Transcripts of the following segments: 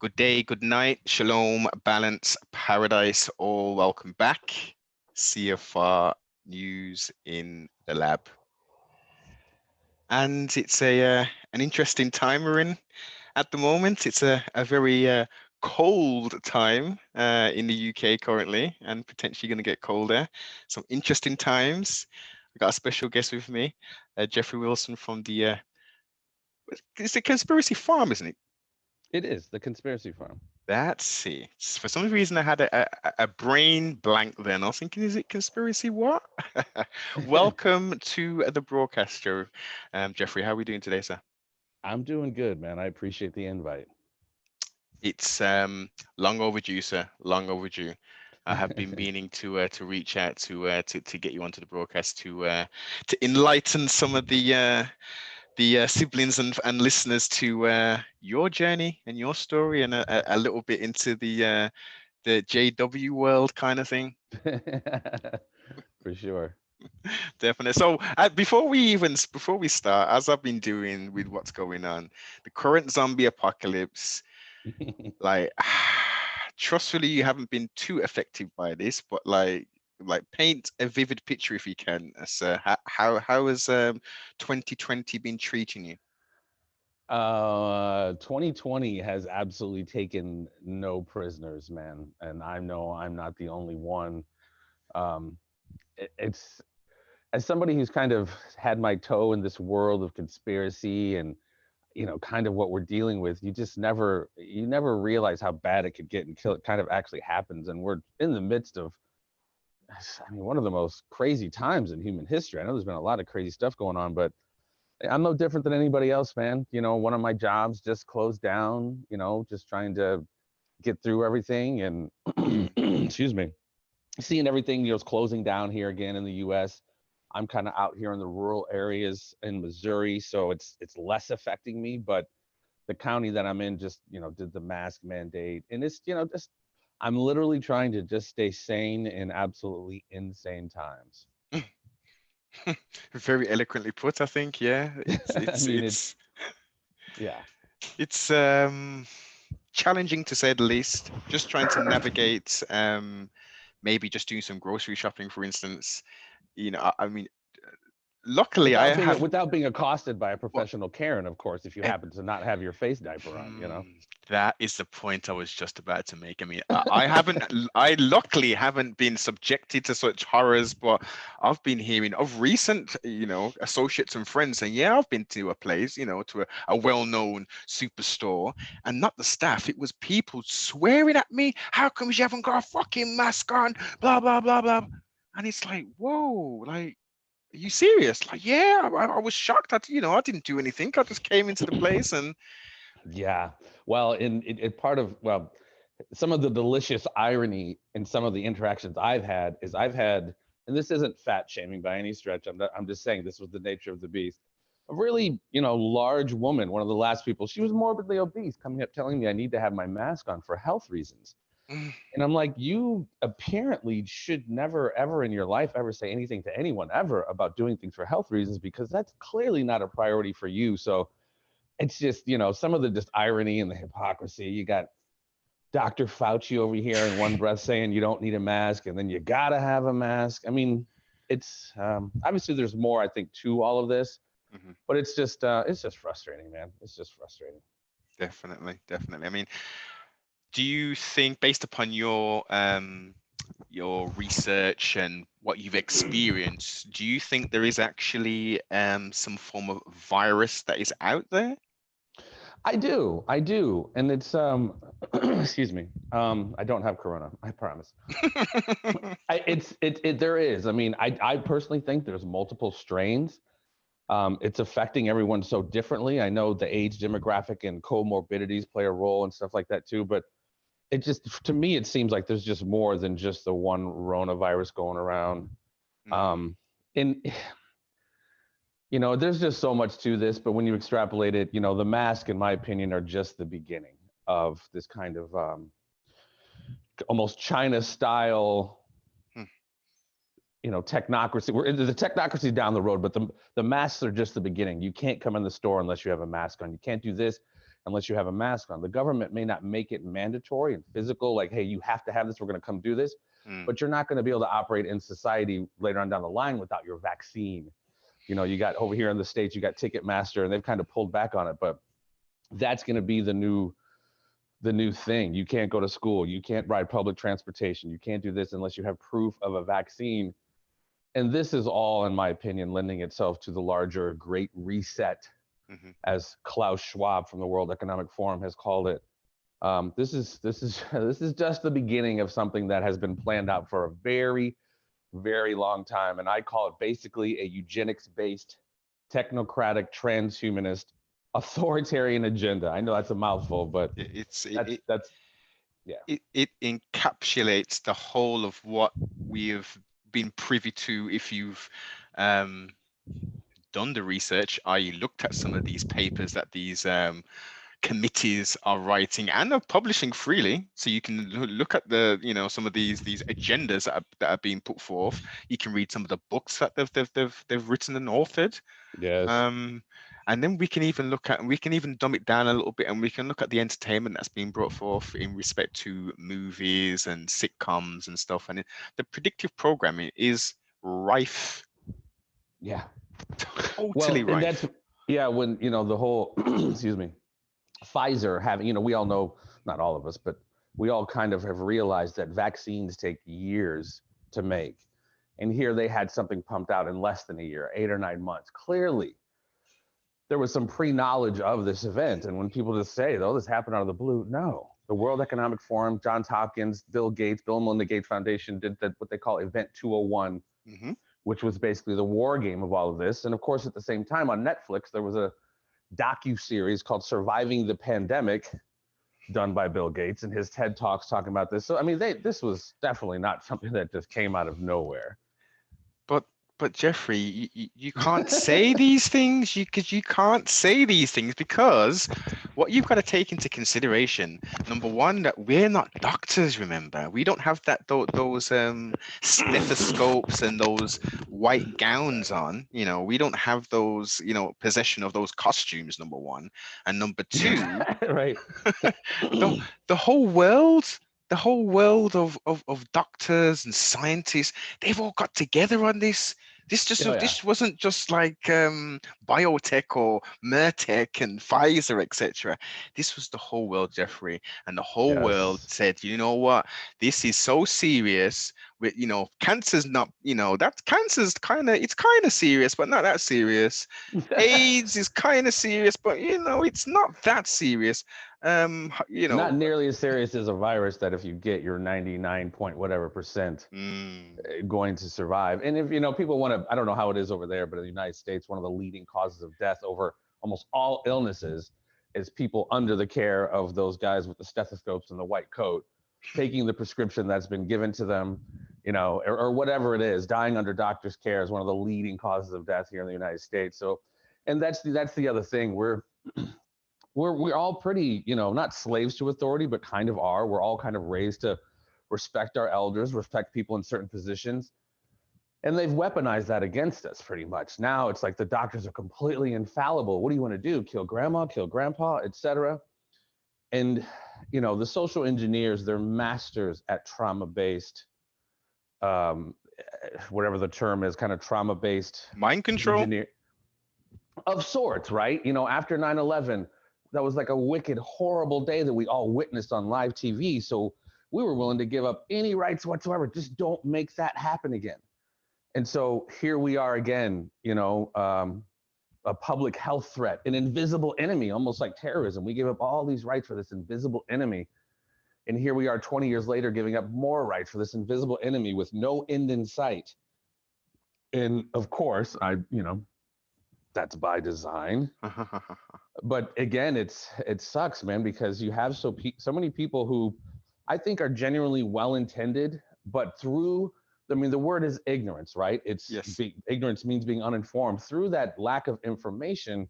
Good day, good night, shalom, balance, paradise, all welcome back. CFR news in the lab. And it's an interesting time we're in at the moment. It's a very cold time in the UK currently, and potentially going to get colder. Some interesting times. We've got a special guest with me, Jeffrey Wilson from it's the Conspiracy Farm, isn't it? It is the conspiracy farm. That's it. For some reason, I had a brain blank then. I was thinking, is it conspiracy? What? Welcome to the broadcast show, Jeffrey. How are we doing today, sir? I'm doing good, man. I appreciate the invite. It's long overdue, sir. Long overdue. I have been meaning to reach out to get you onto the broadcast to enlighten some of the siblings and listeners to your journey and your story and a little bit into the JW world kind of thing. For sure. Definitely. So before we start, as I've been doing with what's going on, the current zombie apocalypse, like trustfully, you haven't been too affected by this, but like paint a vivid picture if you can, sir. How has 2020 been treating you? 2020 has absolutely taken no prisoners, man, and I know I'm not the only one. Um, it's as somebody who's kind of had my toe in this world of conspiracy and kind of what we're dealing with. You never realize how bad it could get until it kind of actually happens, and we're in the midst of, I mean, one of the most crazy times in human history. I know there's been a lot of crazy stuff going on, but I'm no different than anybody else, man. One of my jobs just closed down, just trying to get through everything and Mm, excuse me, seeing everything, is closing down here again in the US. I'm kind of out here in the rural areas in Missouri, so it's less affecting me, but the county that I'm in just, did the mask mandate, and it's, just I'm literally trying to just stay sane in absolutely insane times. mm. Very eloquently put, I think. Yeah, it's I it's mean, it's yeah. it's challenging to say the least. Just trying to navigate, maybe just doing some grocery shopping, for instance. I mean, luckily I have. Without being accosted by a Well, professional Karen, of course, if you happen to not have your face diaper on. that is the point I was just about to make. I mean, I haven't, I luckily haven't been subjected to such horrors, but I've been hearing of recent, associates and friends saying, yeah, I've been to a place, to a well-known superstore, and not the staff, it was people swearing at me, how come you haven't got a fucking mask on, blah, blah, blah, blah. And it's like, whoa, like, are you serious? Like, yeah, I was shocked. I didn't do anything. I just came into the place and Yeah. Well, part of, well, some of the delicious irony in some of the interactions I've had is and this isn't fat shaming by any stretch. I'm just saying this was the nature of the beast. A really, large woman, one of the last people, she was morbidly obese, coming up telling me I need to have my mask on for health reasons. mm, And I'm like, you apparently should never, ever in your life ever say anything to anyone ever about doing things for health reasons, because that's clearly not a priority for you. So it's just, some of the just irony and the hypocrisy. You got Dr. Fauci over here in one breath saying you don't need a mask, and then you gotta have a mask. I mean, it's obviously there's more, I think, to all of this, mhm. but it's just frustrating, man. It's just frustrating. Definitely, definitely. I mean, do you think, based upon your research and what you've experienced, do you think there is actually some form of virus that is out there? I do, and it's excuse me, I don't have corona, I promise. There is. I mean, I personally think there's multiple strains. It's affecting everyone so differently. I know the age demographic and comorbidities play a role and stuff like that too, but it just, to me, it seems like there's just more than just the one coronavirus going around. Mm, Um, and there's just so much to this, but when you extrapolate it, the mask, in my opinion, are just the beginning of this kind of almost China style, mm, technocracy. The technocracy down the road, but the masks are just the beginning. You can't come in the store unless you have a mask on. You can't do this unless you have a mask on. The government may not make it mandatory and physical, like, hey, you have to have this, we're going to come do this, Mm. but you're not going to be able to operate in society later on down the line without your vaccine. You know, you got over here in the States, you got Ticketmaster, and they've kind of pulled back on it, but that's going to be the new thing. You can't go to school, you can't ride public transportation, you can't do this unless you have proof of a vaccine. And this is all, in my opinion, lending itself to the larger Great Reset, Mhm. as Klaus Schwab from the World Economic Forum has called it. This is this is just the beginning of something that has been planned out for a very, very long time, and I call it basically a eugenics-based, technocratic, transhumanist, authoritarian agenda. I know that's a mouthful, but It's that's yeah. it encapsulates the whole of what we've been privy to. If you've um, done the research, i.e., looked at some of these papers that these committees are writing and are publishing freely, so you can look at the some of these agendas that are being put forth. You can read some of the books that they've written and authored. Yes. Um, and then we can even dumb it down a little bit, and we can look at the entertainment that's being brought forth in respect to movies and sitcoms and stuff. And the predictive programming is rife, Yeah. totally Well, and that's, rife. yeah, when, the whole, excuse me, Pfizer having, we all know, not all of us, but we all kind of have realized that vaccines take years to make. And here they had something pumped out in less than a year, 8 or 9 months. Clearly, there was some pre-knowledge of this event. And when people just say, oh, this happened out of the blue, no. The World Economic Forum, Johns Hopkins, Bill and Melinda Gates Foundation did what they call Event 201, Hmm. which was basically the war game of all of this. And of course, at the same time on Netflix, there was a docu-series called Surviving the Pandemic, done by Bill Gates, and his TED Talks talking about this. So, I mean, this was definitely not something that just came out of nowhere. But Jeffrey, you can't say these things. You can't say these things because what you've got to take into consideration, number one, that we're not doctors. Remember, we don't have those stethoscopes and those white gowns on. We don't have those possession of those costumes. Number one, and number two, Right. the the whole world. The whole world of doctors and scientists, they've all got together on this. Oh, yeah. This wasn't just like biotech or Mertech and Pfizer, etc. This was the whole world, Jeffrey, and the whole world Yes. said, you know what, this is so serious. With cancer's not, that cancer's it's kind of serious, but not that serious. AIDS is kind of serious, but it's not that serious. Not nearly as serious as a virus that if you get, you're 99 point whatever percent Mm, going to survive. And if people want to, I don't know how it is over there, but in the United States, one of the leading causes of death over almost all illnesses is people under the care of those guys with the stethoscopes and the white coat, taking the prescription that's been given to them, or whatever it is. Dying under doctor's care is one of the leading causes of death here in the United States. So, and that's the other thing. We're all pretty, not slaves to authority, but kind of are. We're all kind of raised to respect our elders, respect people in certain positions. And they've weaponized that against us pretty much. Now it's like the doctors are completely infallible. What do you want to do? Kill grandma, kill grandpa, etc. And, the social engineers, they're masters at trauma-based, um, whatever the term is, kind of trauma-based mind control. engineer of sorts, right? After 9/11, that was like a wicked, horrible day that we all witnessed on live TV. So we were willing to give up any rights whatsoever. Just don't make that happen again. And so here we are again, a public health threat, an invisible enemy, almost like terrorism. We gave up all these rights for this invisible enemy. And here we are 20 years later, giving up more rights for this invisible enemy with no end in sight. And of course, that's by design. But again, it sucks, man, because you have so many people who I think are genuinely well-intended, but the word is ignorance, right? Yes. Ignorance means being uninformed. Through that lack of information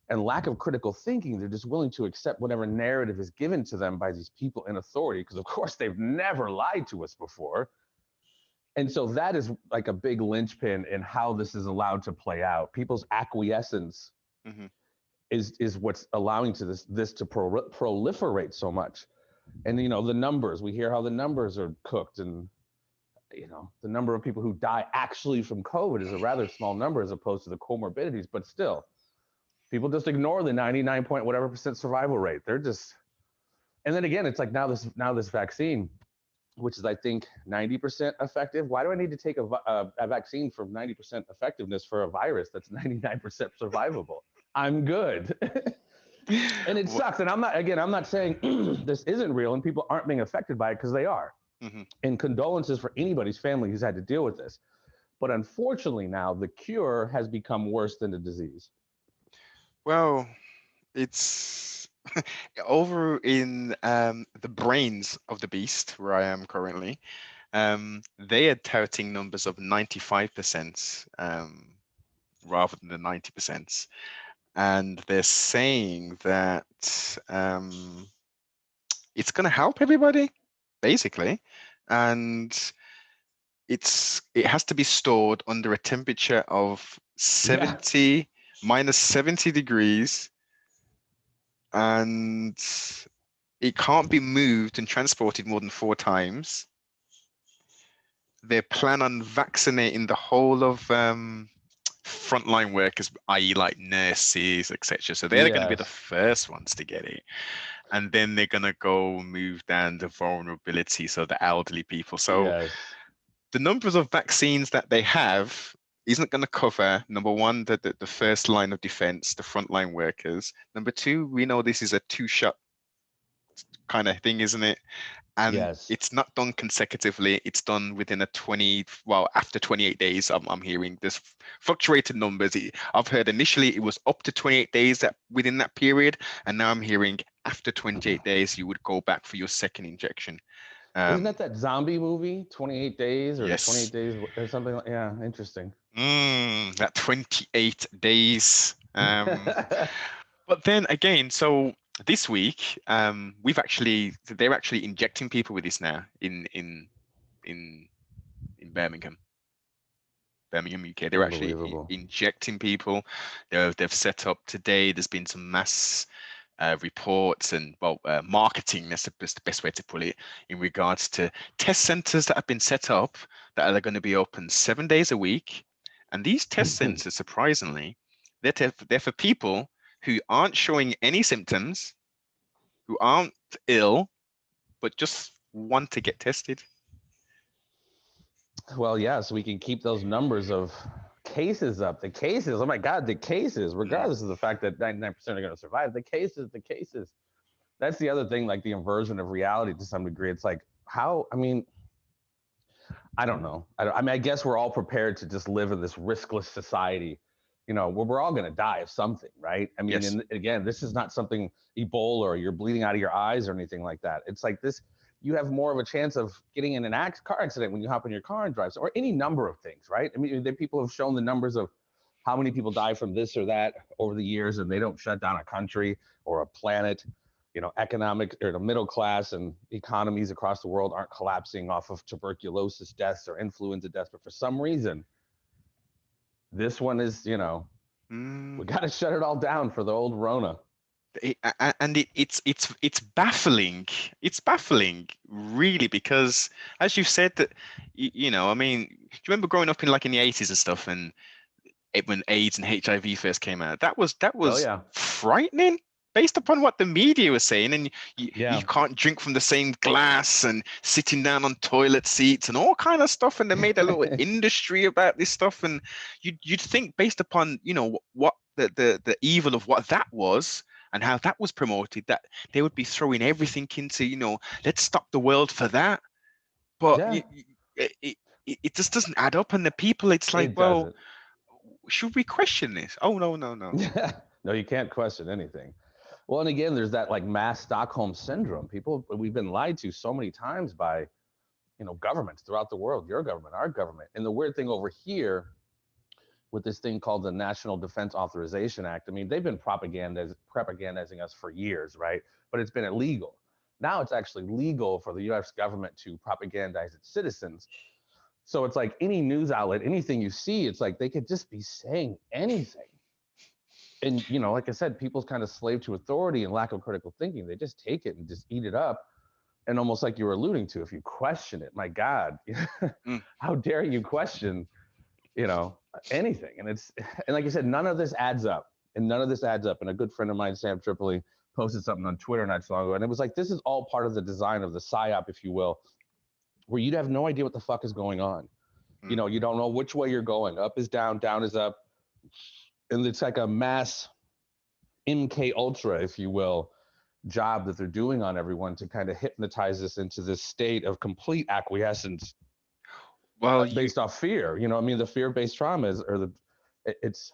and lack of critical thinking, they're just willing to accept whatever narrative is given to them by these people in authority, because of course they've never lied to us before. And so that is like a big linchpin in how this is allowed to play out. People's acquiescence Hmm. is what's allowing to this to proliferate so much. And the numbers, we hear how the numbers are cooked, and the number of people who die actually from COVID is a rather small number as opposed to the comorbidities, but still, people just ignore the 99 point whatever percent survival rate. They're just, and then again, it's like now this vaccine, which is I think 90% effective. Why do I need to take a vaccine for 90% effectiveness for a virus that's 99% survivable? I'm good. And it sucks. And I'm not saying this isn't real and people aren't being affected by it, because they are. Mm-hmm. And condolences for anybody's family who's had to deal with this. But unfortunately now the cure has become worse than the disease. Well, it's over in the brains of the beast where I am currently. They are touting numbers of 95% rather than the 90%. And they're saying that it's going to help everybody, basically. And it has to be stored under a temperature of 70 minus 70 degrees, and it can't be moved and transported more than 4 times. They plan on vaccinating the whole of frontline workers, i.e., like nurses, etc. So they're going to be the Yes. first ones to get it, and then they're going to go move down the vulnerability, so the elderly people. So Yes. the numbers of vaccines that they have isn't going to cover, number one, the first line of defense, the frontline workers. Number two, we know this is a two-shot kind of thing, isn't it? And Yes. it's not done consecutively. It's done within after 28 days. I'm hearing this fluctuated numbers. I've heard initially it was up to 28 days that within that period, and now I'm hearing after 28 days you would go back for your second injection. Isn't that zombie movie, 28 Days or Yes. 28 Days or something? Yeah, interesting. That 28 days. But then again, so this week, they're actually injecting people with this now in Birmingham, UK. They're actually Unbelievable. injecting people. They've set up today. There's been some mass reports and marketing. That's the best way to put it, in regards to test centers that have been set up that are going to be open 7 days a week. And these test centers, surprisingly, they're for people who aren't showing any symptoms, who aren't ill, but just want to get tested. Well, yeah, so we can keep those numbers of cases up. The cases, oh my God, the cases, Mm. regardless of the fact that 99% are going to survive, the cases. That's the other thing, like the inversion of reality to some degree. It's like, how, I mean, I don't know. I mean, I guess we're all prepared to just live in this riskless society, where we're all going to die of something, right? I mean, Yes. and again, this is not something Ebola or you're bleeding out of your eyes or anything like that. It's like this, you have more of a chance of getting in an car accident when you hop in your car and drive, or any number of things, right? I mean, people have shown the numbers of how many people die from this or that over the years, and they don't shut down a country or a planet. Economic or the middle class and economies across the world aren't collapsing off of tuberculosis deaths or influenza deaths, but for some reason, this one is, we got to shut it all down for the old Rona. It's baffling. It's baffling, really, because as you've said that, I mean, do you remember growing up in the 80s and stuff, and when AIDS and HIV first came out, that was Oh yeah, frightening based upon what the media was saying, and you yeah, can't drink from the same glass, and sitting down on toilet seats and all kind of stuff, and they made a little industry about this stuff, and you'd think, based upon what the evil of what that was and how that was promoted, that they would be throwing everything into, let's stop the world for that. But yeah. it just doesn't add up, and the people, it's like, It well, doesn't. should we question this? Oh, no, no, no. No, you can't question anything. Well, and again, there's that like mass Stockholm syndrome. We've been lied to so many times by, governments throughout the world, your government, our government. And the weird thing over here with this thing called the National Defense Authorization Act, I mean, they've been propagandizing us for years, right? But it's been illegal. Now it's actually legal for the US government to propagandize its citizens. So it's like any news outlet, anything you see, it's like they could just be saying anything. and like I said, people's kind of slave to authority and lack of critical thinking. They just take it and just eat it up. And almost like you were alluding to, if you question it, my God, Mm. how dare you question, you know, anything? And like I said, none of this adds up, and none of this adds up. And a good friend of mine, Sam Tripoli, posted something on Twitter not too long ago, and it was like, this is all part of the design of the psyop, if you will, where you'd have no idea what the fuck is going on. Mm. You don't know which way you're going. Up is down, down is up, and it's like a mass MK Ultra, if you will, job that they're doing on everyone to kind of hypnotize us into this state of complete acquiescence Well, you. based off fear. I mean, the fear-based trauma it's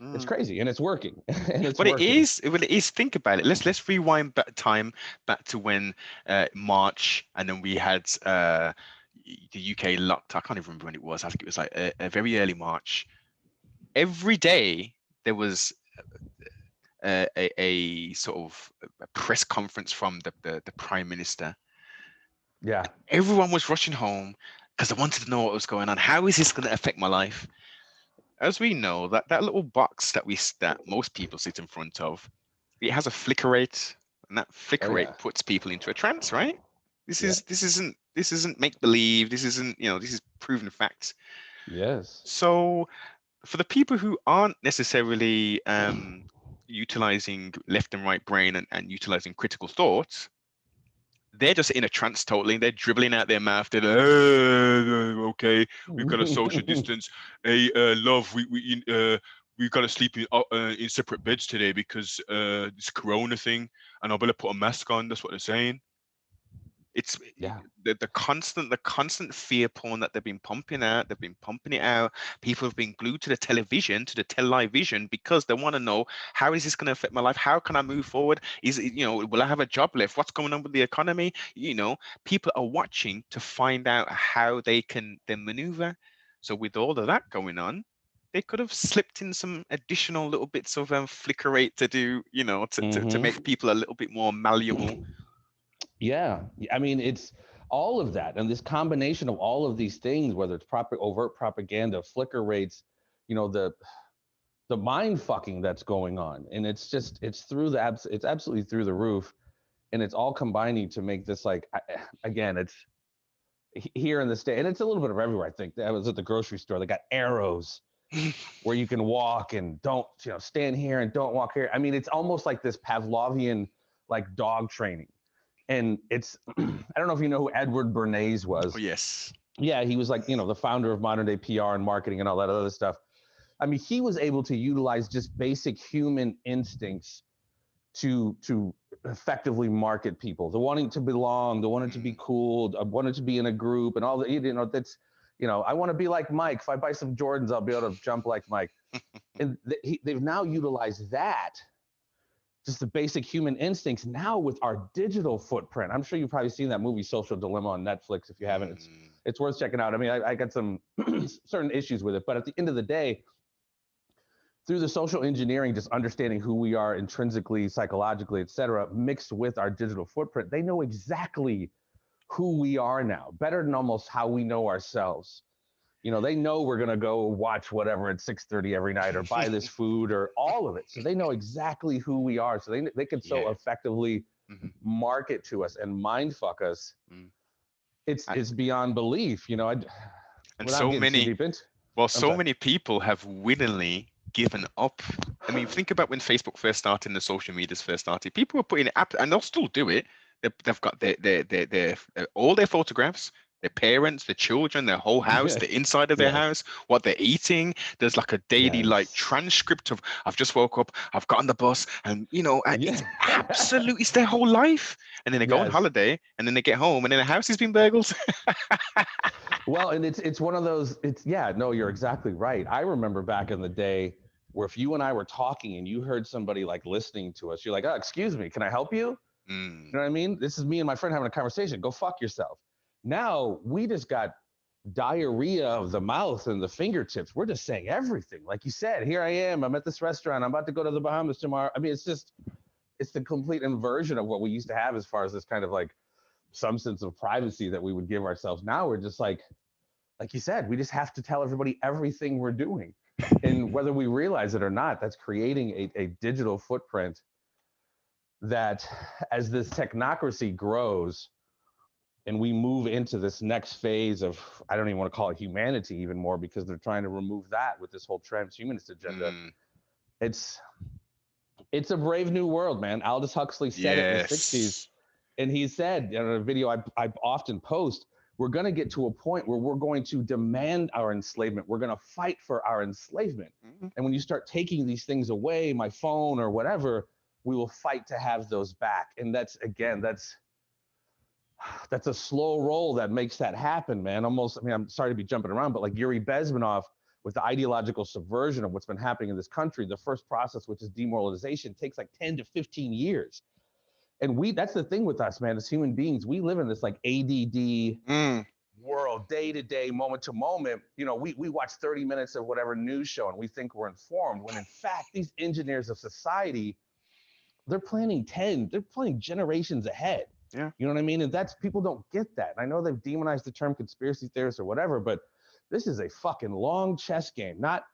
Mm. crazy, and it's working. And it's Well, it working. is. Well, it is. Think about it. Let's rewind back time back to when March, and then we had the UK locked. I can't even remember when it was. I think it was like a very early March. Every day there was a sort of a press conference from the Prime Minister. Yeah. Everyone was rushing home because they wanted to know what was going on. How is this going to affect my life? As we know, that little box that most people sit in front of, it has a flicker rate, and that Oh flicker yeah. rate puts people into a trance, right? This Yeah. is this isn't make believe. This isn't, this is proven fact. Yes. So for the people who aren't necessarily utilizing left and right brain and utilizing critical thoughts, they're just in a trance totally. They're dribbling out their mouth. They're like, okay, we've got to social distance. Hey, love, we've got to sleep in separate beds today because this Corona thing, and I better put a mask on. That's what they're saying. It's Yeah. the constant fear porn that they've been pumping out. They've been pumping it out. People have been glued to the television, to the television, because they want to know, how is this going to affect my life? How can I move forward? Is it, will I have a job left? What's going on with the economy? People are watching to find out how they can then maneuver. So with all of that going on, they could have slipped in some additional little bits of flicker rate to do, to Mm-hmm. make people a little bit more malleable. Yeah. I mean, it's all of that, and this combination of all of these things, whether it's proper overt propaganda, flicker rates, the mind fucking that's going on, and it's absolutely through the roof, and it's all combining to make this, like, again, it's here in the state, and it's a little bit of everywhere. I think I was at the grocery store. They got arrows where you can walk and don't, stand here and don't walk here. I mean, it's almost like this Pavlovian, like, dog training. And it's I don't know if you know who Edward Bernays Oh, was. yes. Yeah, he was, like, the founder of modern day PR and marketing and all that other stuff. I mean, he was able to utilize just basic human instincts to effectively market people, the wanting to belong, the wanting to be cool, wanting to be in a group, and all that. That's, I want to be like Mike. If I buy some Jordans, I'll be able to jump like Mike. And they've now utilized that, just the basic human instincts, now with our digital footprint. I'm sure you've probably seen that movie Social Dilemma on Netflix. If you haven't, it's worth checking out. I mean, I got some certain issues with it, but at the end of the day, through the social engineering, just understanding who we are intrinsically, psychologically, et cetera, mixed with our digital footprint, they know exactly who we are now, better than almost how we know ourselves. They know we're going to go watch whatever at 6:30 every night, or buy this food, or all of it. So they know exactly who we are. So they can so Yeah. effectively Mhm. market to us and mind fuck us. Mm. It's beyond belief, And without so getting too many, deep into. well, I'm so sorry. many people have willingly given up. I mean, think about when Facebook first started and the social medias first started. People were putting it up, and they'll still do it. They've got their all their photographs, their parents, their children, their whole house, the inside of their Yes. house, what they're eating. There's like a daily, like, Yes. transcript of, I've just woke up, I've got on the bus, and Yeah. it's absolute. It's their whole life. And then they go on Yes. holiday, and then they get home, and then the house has been burgled. Well, and it's one of those. Yeah. No, you're exactly right. I remember back in the day where if you and I were talking and you heard somebody, like, listening to us, you're like, "Oh, excuse me, can I help you?" Mm. You know what I mean? This is me and my friend having a conversation. Go fuck yourself. Now we just got diarrhea of the mouth and the fingertips. We're just saying everything. Like you said, here I am. I'm at this restaurant. I'm about to go to the Bahamas tomorrow. I mean, it's the complete inversion of what we used to have as far as this kind of, like, some sense of privacy that we would give ourselves. Now we're just like you said, we just have to tell everybody everything we're doing. And whether we realize it or not, that's creating a digital footprint that, as this technocracy grows and we move into this next phase of, I don't even want to call it humanity even more, because they're trying to remove that with this whole transhumanist agenda. It's a brave new world, man. Aldous Huxley said it in the 60s. And he said in a video I often post, we're going to get to a point where we're going to demand our enslavement. We're going to fight for our enslavement. And when you start taking these things away, my phone or whatever, we will fight to have those back. And that's, again, that's a slow roll that makes that happen, man. Almost, I mean, I'm sorry to be jumping around, but like Yuri Bezmenov, with the ideological subversion of what's been happening in this country, the first process, which is demoralization, takes like 10 to 15 years. And that's the thing with us, man, as human beings, we live in this like ADD world, day to day, moment to moment. You know, we watch 30 minutes of whatever news show and we think we're informed, when in fact, these engineers of society, they're planning generations ahead. Yeah. You know what I mean? And that's, people don't get that. And I know they've demonized the term conspiracy theorists or whatever, but this is a fucking long chess game, not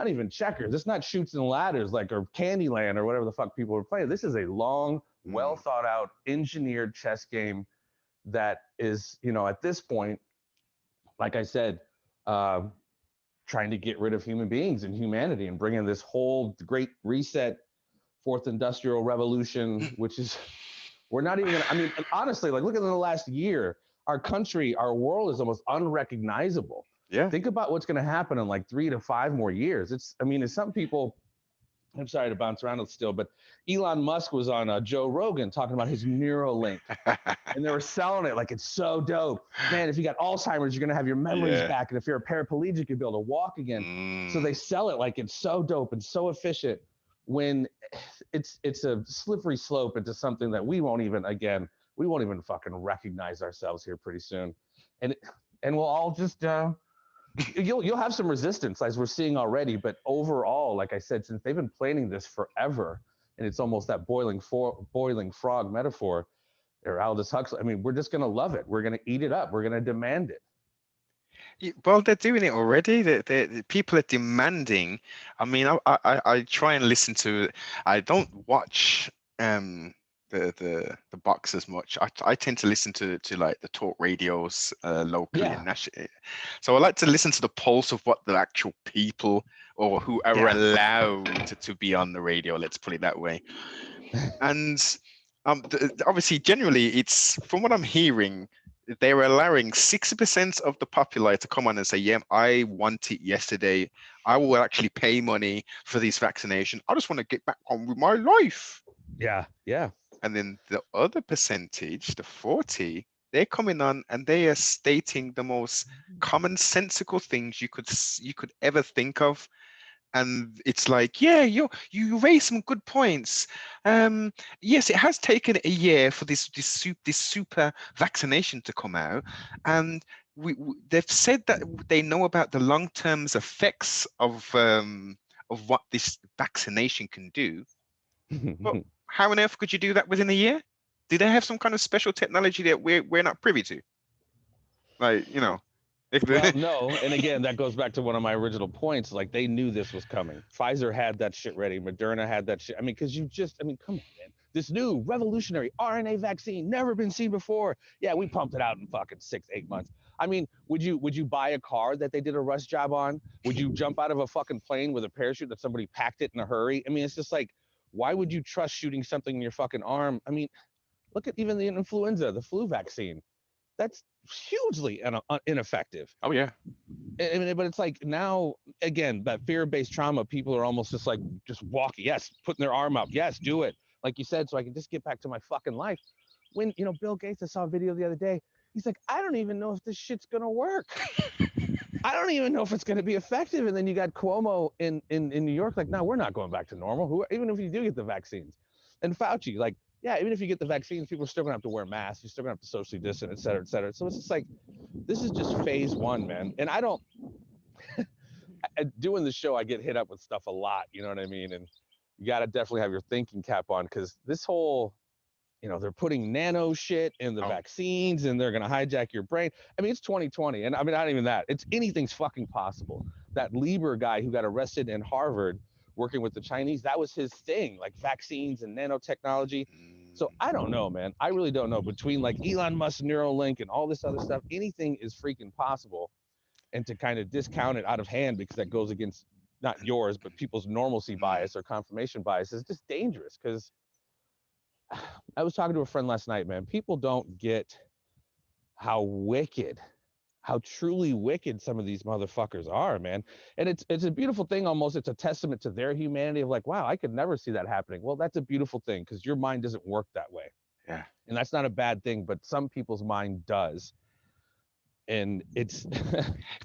even checkers. It's not Chutes and Ladders like, or Candyland or whatever the fuck people are playing. This is a long, well thought out, engineered chess game that is, you know, at this point, like I said, trying to get rid of human beings and humanity and bring in this whole great reset, fourth industrial revolution, which is, we're not even gonna, I mean, honestly, like, look at the last year, our country, our world is almost unrecognizable. Yeah. Think about what's going to happen in like 3 to 5 more years. It's, I mean, as some people, I'm sorry to bounce around still, but Elon Musk was on Joe Rogan talking about his Neuralink, and they were selling it like it's so dope. Man, if you got Alzheimer's, you're going to have your memories back. And if you're a paraplegic, you'll be able to walk again. So they sell it like it's so dope and so efficient, when it's a slippery slope into something that we won't even fucking recognize ourselves here pretty soon. And we'll all just, you'll have some resistance, as we're seeing already, but overall, like I said, since they've been planning this forever, and it's almost that boiling frog metaphor, or Aldous Huxley, I mean, we're just going to love it. We're going to eat it up. We're going to demand it. Well, they're doing it already. The people are demanding. I mean, I try and listen to. I don't watch the box as much. I tend to listen to like the talk radios locally and nationally. So I like to listen to the pulse of what the actual people, or who are allowed to be on the radio. Let's put it that way. And obviously, generally, it's, from what I'm hearing, they're allowing 60% of the populace to come on and say, yeah, I want it yesterday. I will actually pay money for this vaccination. I just want to get back on with my life. Yeah, yeah. And then the other percentage, the 40, they're coming on and they are stating the most commonsensical things you could ever think of. And it's like, yeah, you raised some good points. Yes, it has taken a year for this super vaccination to come out, and they've said that they know about the long-term effects of what this vaccination can do. But how on earth could you do that within a year? Do they have some kind of special technology that we're not privy to? Like, you know. Well, no. And again, that goes back to one of my original points. Like, they knew this was coming. Pfizer had that shit ready. Moderna had that shit. I mean, because come on, man. This new revolutionary RNA vaccine, never been seen before. Yeah, we pumped it out in fucking 6-8 months. I mean, would you buy a car that they did a rush job on? Would you jump out of a fucking plane with a parachute that somebody packed it in a hurry? I mean, it's just like, why would you trust shooting something in your fucking arm? I mean, look at even the influenza, the flu vaccine. That's hugely ineffective. Oh yeah. I mean, but it's like, now, again, that fear-based trauma, people are almost just like, just walking, yes, putting their arm up, yes, do it, like you said, so I can just get back to my fucking life. When, you know, Bill Gates, I saw a video the other day, he's like, I don't even know if this shit's gonna work. I don't even know if it's gonna be effective. And then you got Cuomo in New York, like, no, we're not going back to normal, even if you do get the vaccines. And Fauci, like, yeah, even if you get the vaccines, people are still gonna have to wear masks. You're still gonna have to socially distance, et cetera, et cetera. So it's just like, this is just phase one, man. And I don't, doing the show, I get hit up with stuff a lot, you know what I mean? And you gotta definitely have your thinking cap on, because this whole, you know, they're putting nano shit in the vaccines and they're gonna hijack your brain. I mean, it's 2020, and I mean, not even that. It's anything's fucking possible. that Lieber guy who got arrested in Harvard working with the Chinese, that was his thing, like vaccines and nanotechnology. So I don't know, man. I really don't know. Between like Elon Musk, Neuralink, and all this other stuff, anything is freaking possible. And to kind of discount it out of hand because that goes against not yours, but people's normalcy bias or confirmation bias is just dangerous. Because I was talking to a friend last night, man. People don't get how wicked, how truly wicked some of these motherfuckers are, man. And it's a beautiful thing almost. It's a testament to their humanity of like, wow, I could never see that happening. Well, that's a beautiful thing because your mind doesn't work that way. Yeah. And that's not a bad thing, but some people's mind does. And it's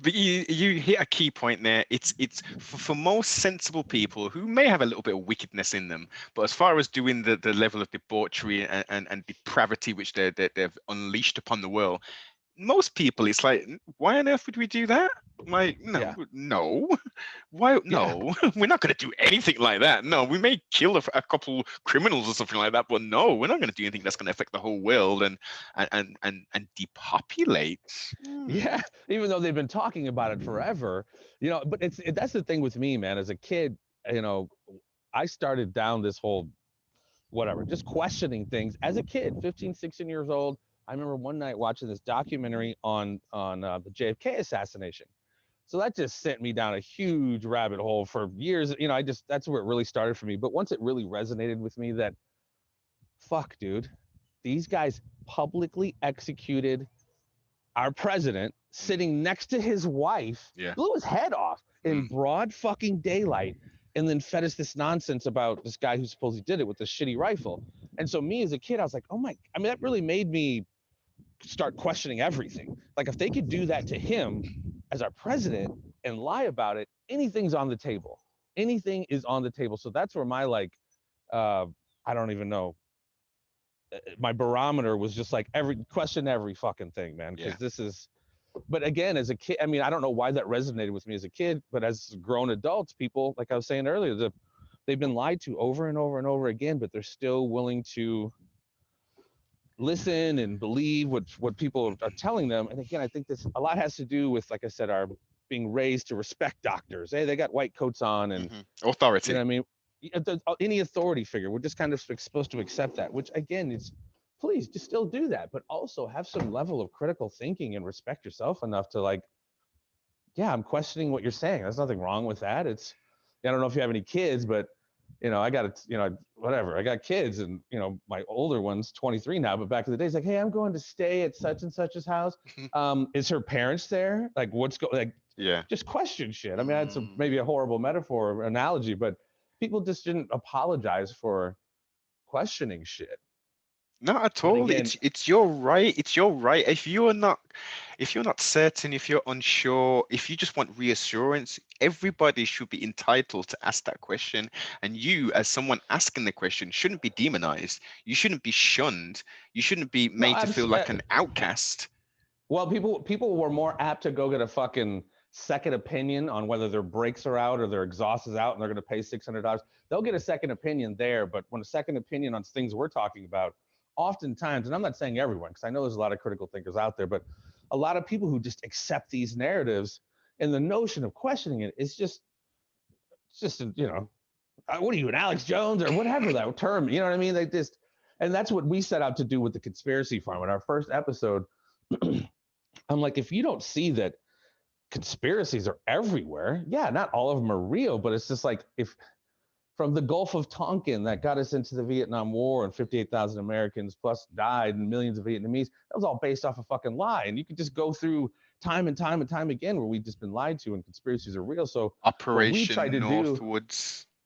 But you hit a key point there. It's for most sensible people who may have a little bit of wickedness in them, but as far as doing the level of debauchery and depravity which they've unleashed upon the world, most people, it's like, why on earth would we do that? Like, yeah, no. Why? yeah, No, we're not going to do anything like that. No, we may kill a couple criminals or something like that, but no, we're not going to do anything that's going to affect the whole world and depopulate. yeah. Even though they've been talking about it forever, but that's the thing with me, man. As a kid, you know, I started down this whole whatever, just questioning things as a kid, 15, 16 years old. I remember one night watching this documentary on the JFK assassination. So that just sent me down a huge rabbit hole for years. That's where it really started for me. But once it really resonated with me that, fuck, dude, these guys publicly executed our president sitting next to his wife, Yeah. blew his head off in broad fucking daylight, and then fed us this nonsense about this guy who supposedly did it with this shitty rifle. And so me as a kid, I was like, that really made me start questioning everything. Like if they could do that to him as our president and lie about it, anything's on the table. Anything is on the table. So that's where my I don't even know. My barometer was just like question every fucking thing, man. Because this is, but again, as a kid, I mean, I don't know why that resonated with me as a kid, but as grown adults, people, like I was saying earlier, they've been lied to over and over and over again, but they're still willing to listen and believe what people are telling them. And again, I think this a lot has to do with, like I said, our being raised to respect doctors. Hey, they got white coats on, and authority. You know what I mean? Any authority figure, we're just kind of supposed to accept that. Which again, it's please just still do that, but also have some level of critical thinking and respect yourself enough to like, yeah, I'm questioning what you're saying. There's nothing wrong with that. I don't know if you have any kids, but I got to, whatever. I got kids, and my older one's 23 now, but back in the day, it's like, hey, I'm going to stay at such and such's house. Is her parents there? Like, just question shit. I mean, that's maybe a horrible metaphor or analogy, but people just didn't apologize for questioning shit. Not at all. Again, it's your right. It's your right. If you're not certain, if you're unsure, if you just want reassurance, everybody should be entitled to ask that question. And you, as someone asking the question, shouldn't be demonized. You shouldn't be shunned. You shouldn't be made to feel like an outcast. Well, people were more apt to go get a fucking second opinion on whether their brakes are out or their exhaust is out, and they're going to pay $600. They'll get a second opinion there, but when a second opinion on things we're talking about, oftentimes, and I'm not saying everyone, because I know there's a lot of critical thinkers out there, but a lot of people who just accept these narratives, and the notion of questioning it is just what are you, an Alex Jones or whatever that term, you know what I mean? And that's what we set out to do with the Conspiracy Farm. In our first episode, I'm like, if you don't see that conspiracies are everywhere, yeah, not all of them are real, but it's just like, if from the Gulf of Tonkin that got us into the Vietnam War and 58,000 Americans plus died and millions of Vietnamese, that was all based off a fucking lie. And you could just go through time and time and time again where we've just been lied to and conspiracies are real. So Operation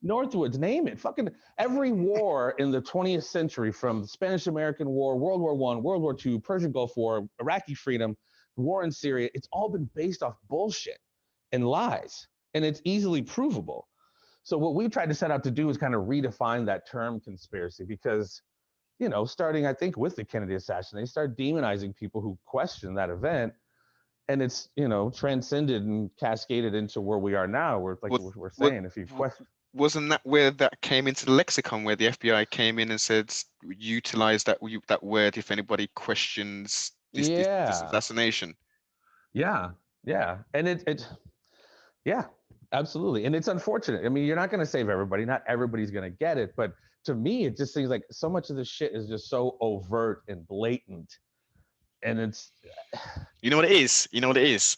Northwoods, name it. Fucking every war in the 20th century, from the Spanish American War, World War I, World War II, Persian Gulf War, Iraqi freedom, war in Syria, it's all been based off bullshit and lies. And it's easily provable. So what we tried to set out to do is kind of redefine that term conspiracy, because, starting, I think, with the Kennedy assassination, they started demonizing people who question that event. And it's, transcended and cascaded into where we are now. We're saying, if you question. Wasn't that where that came into the lexicon, where the FBI came in and said, utilize that word if anybody questions this assassination? Yeah. And Yeah, absolutely. And it's unfortunate. I mean, you're not going to save everybody. Not everybody's going to get it. But to me, it just seems like so much of this shit is just so overt and blatant. And it's, You know what it is? You know what it is?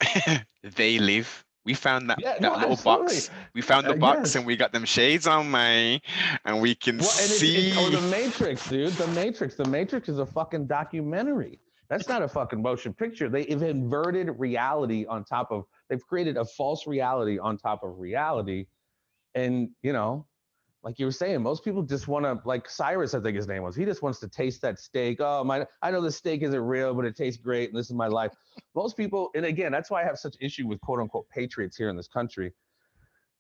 They live. We found that yeah, no, that little absolutely. box. We found the box Yes. and we got them shades on, man, and we can Well, and or see. the Matrix, dude. The Matrix. The Matrix is a fucking documentary. That's not a fucking motion picture. They've inverted reality on top of. They've created a false reality on top of reality, and like you were saying, most people just want to, like Cyrus, I think his name was. He just wants to taste that steak. Oh my! I know the steak isn't real, but it tastes great, and this is my life. Most people, and again, that's why I have such issue with quote unquote patriots here in this country.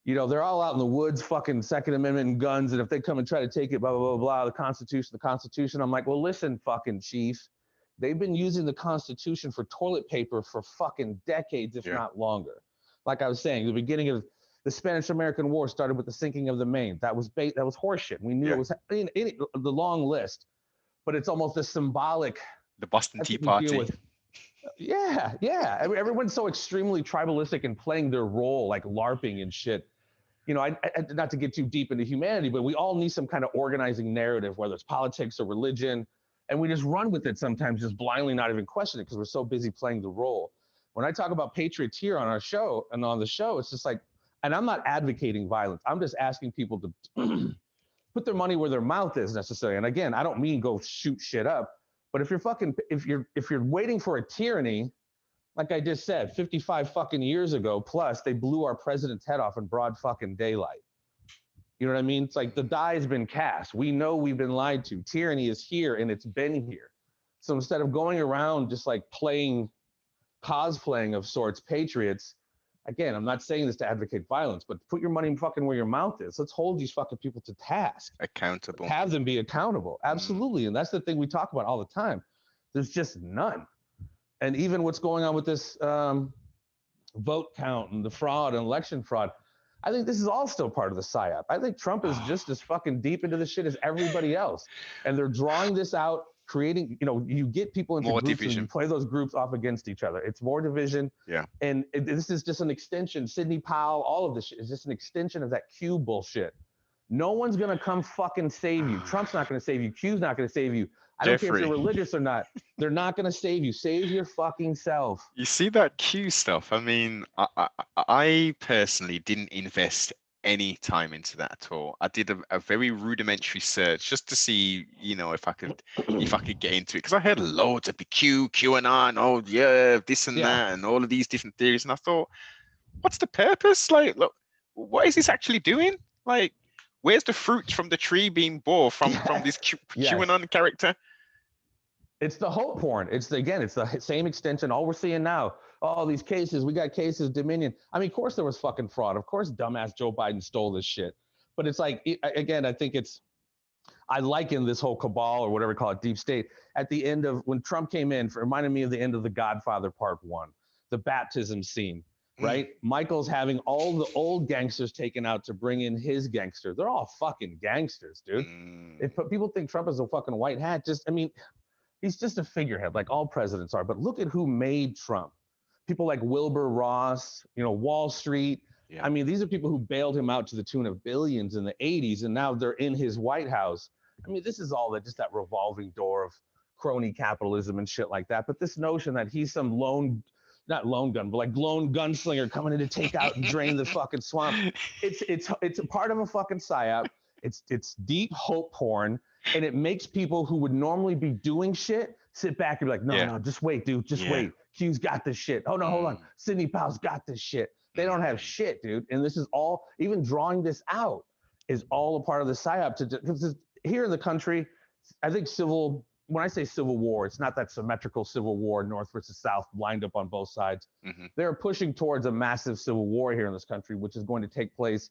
They're all out in the woods, fucking Second Amendment and guns, and if they come and try to take it, blah blah blah blah, the Constitution. I'm like, well, listen, fucking chief, they've been using the Constitution for toilet paper for fucking decades, if Yeah, not longer. Like I was saying, the beginning of the Spanish-American War started with the sinking of the Maine. That was horseshit. We knew it yeah. was the long list, but it's almost a symbolic. The Boston That's Tea what we deal Party. with. Yeah, yeah. I mean, everyone's so extremely tribalistic and playing their role, like LARPing and shit. Not to get too deep into humanity, but we all need some kind of organizing narrative, whether it's politics or religion, and we just run with it sometimes, just blindly not even question it because we're so busy playing the role. When I talk about patriots here on our show and on the show, it's just like, and I'm not advocating violence. I'm just asking people to put their money where their mouth is necessary. And again, I don't mean go shoot shit up, but if you're waiting for a tyranny, like I just said, 55 fucking years ago, plus they blew our president's head off in broad fucking daylight. You know what I mean? It's like the die has been cast. We know we've been lied to. Tyranny is here and it's been here. So instead of going around just like cosplaying of sorts, patriots, again, I'm not saying this to advocate violence, but put your money fucking where your mouth is. Let's hold these fucking people to task. Accountable. Have them be accountable. Mm. Absolutely. And that's the thing we talk about all the time. There's just none. And even what's going on with this vote count and the fraud and election fraud, I think this is all still part of the psyop. I think Trump is just as fucking deep into this shit as everybody else. And they're drawing this out, creating, you get people into More groups and you division. play those groups off against each other. It's more division. Yeah. And this is just an extension. Sidney Powell, all of this shit is just an extension of that Q bullshit. No one's going to come fucking save you. Trump's not going to save you. Q's not going to save you. I don't care if Jeffrey, you're religious or not. They're not going to save you. Save your fucking self. you see that Q stuff? I mean, I personally didn't invest any time into that at all. I did a very rudimentary search just to see, if I could get into it because I heard loads of the QAnon, oh yeah, this and Yeah. that, and all of these different theories, and I thought, what's the purpose? Like, look, what is this actually doing? Like, where's the fruit from the tree being bore from this QAnon character? It's the hope porn. It's the same extension. All we're seeing now, all these cases, we got cases, Dominion. I mean, of course there was fucking fraud. Of course, dumbass Joe Biden stole this shit. But it's like, again, I think I liken this whole cabal or whatever you call it, deep state. At the end of when Trump came in, it reminded me of the end of The Godfather Part 1, the baptism scene, right? Michael's having all the old gangsters taken out to bring in his gangster. They're all fucking gangsters, dude. If people think Trump is a fucking white hat, he's just a figurehead like all presidents are. But look at who made Trump. People like Wilbur Ross, Wall Street. Yeah. I mean, these are people who bailed him out to the tune of billions in the 80s, and now they're in his White House. I mean, this is all that revolving door of crony capitalism and shit like that. But this notion that he's some not lone gun, but like lone gunslinger coming in to take out and drain the fucking swamp. It's a part of a fucking psyop. It's deep hope porn, and it makes people who would normally be doing shit sit back and be like, no, just wait, dude, just wait. Q's got this shit. Oh no, hold on. Sidney Powell's got this shit. They don't have shit, dude. And this is all, even drawing this out is all a part of the psyop. Because here in the country, I think when I say civil war, it's not that symmetrical civil war, North versus South, lined up on both sides. They're pushing towards a massive civil war here in this country, which is going to take place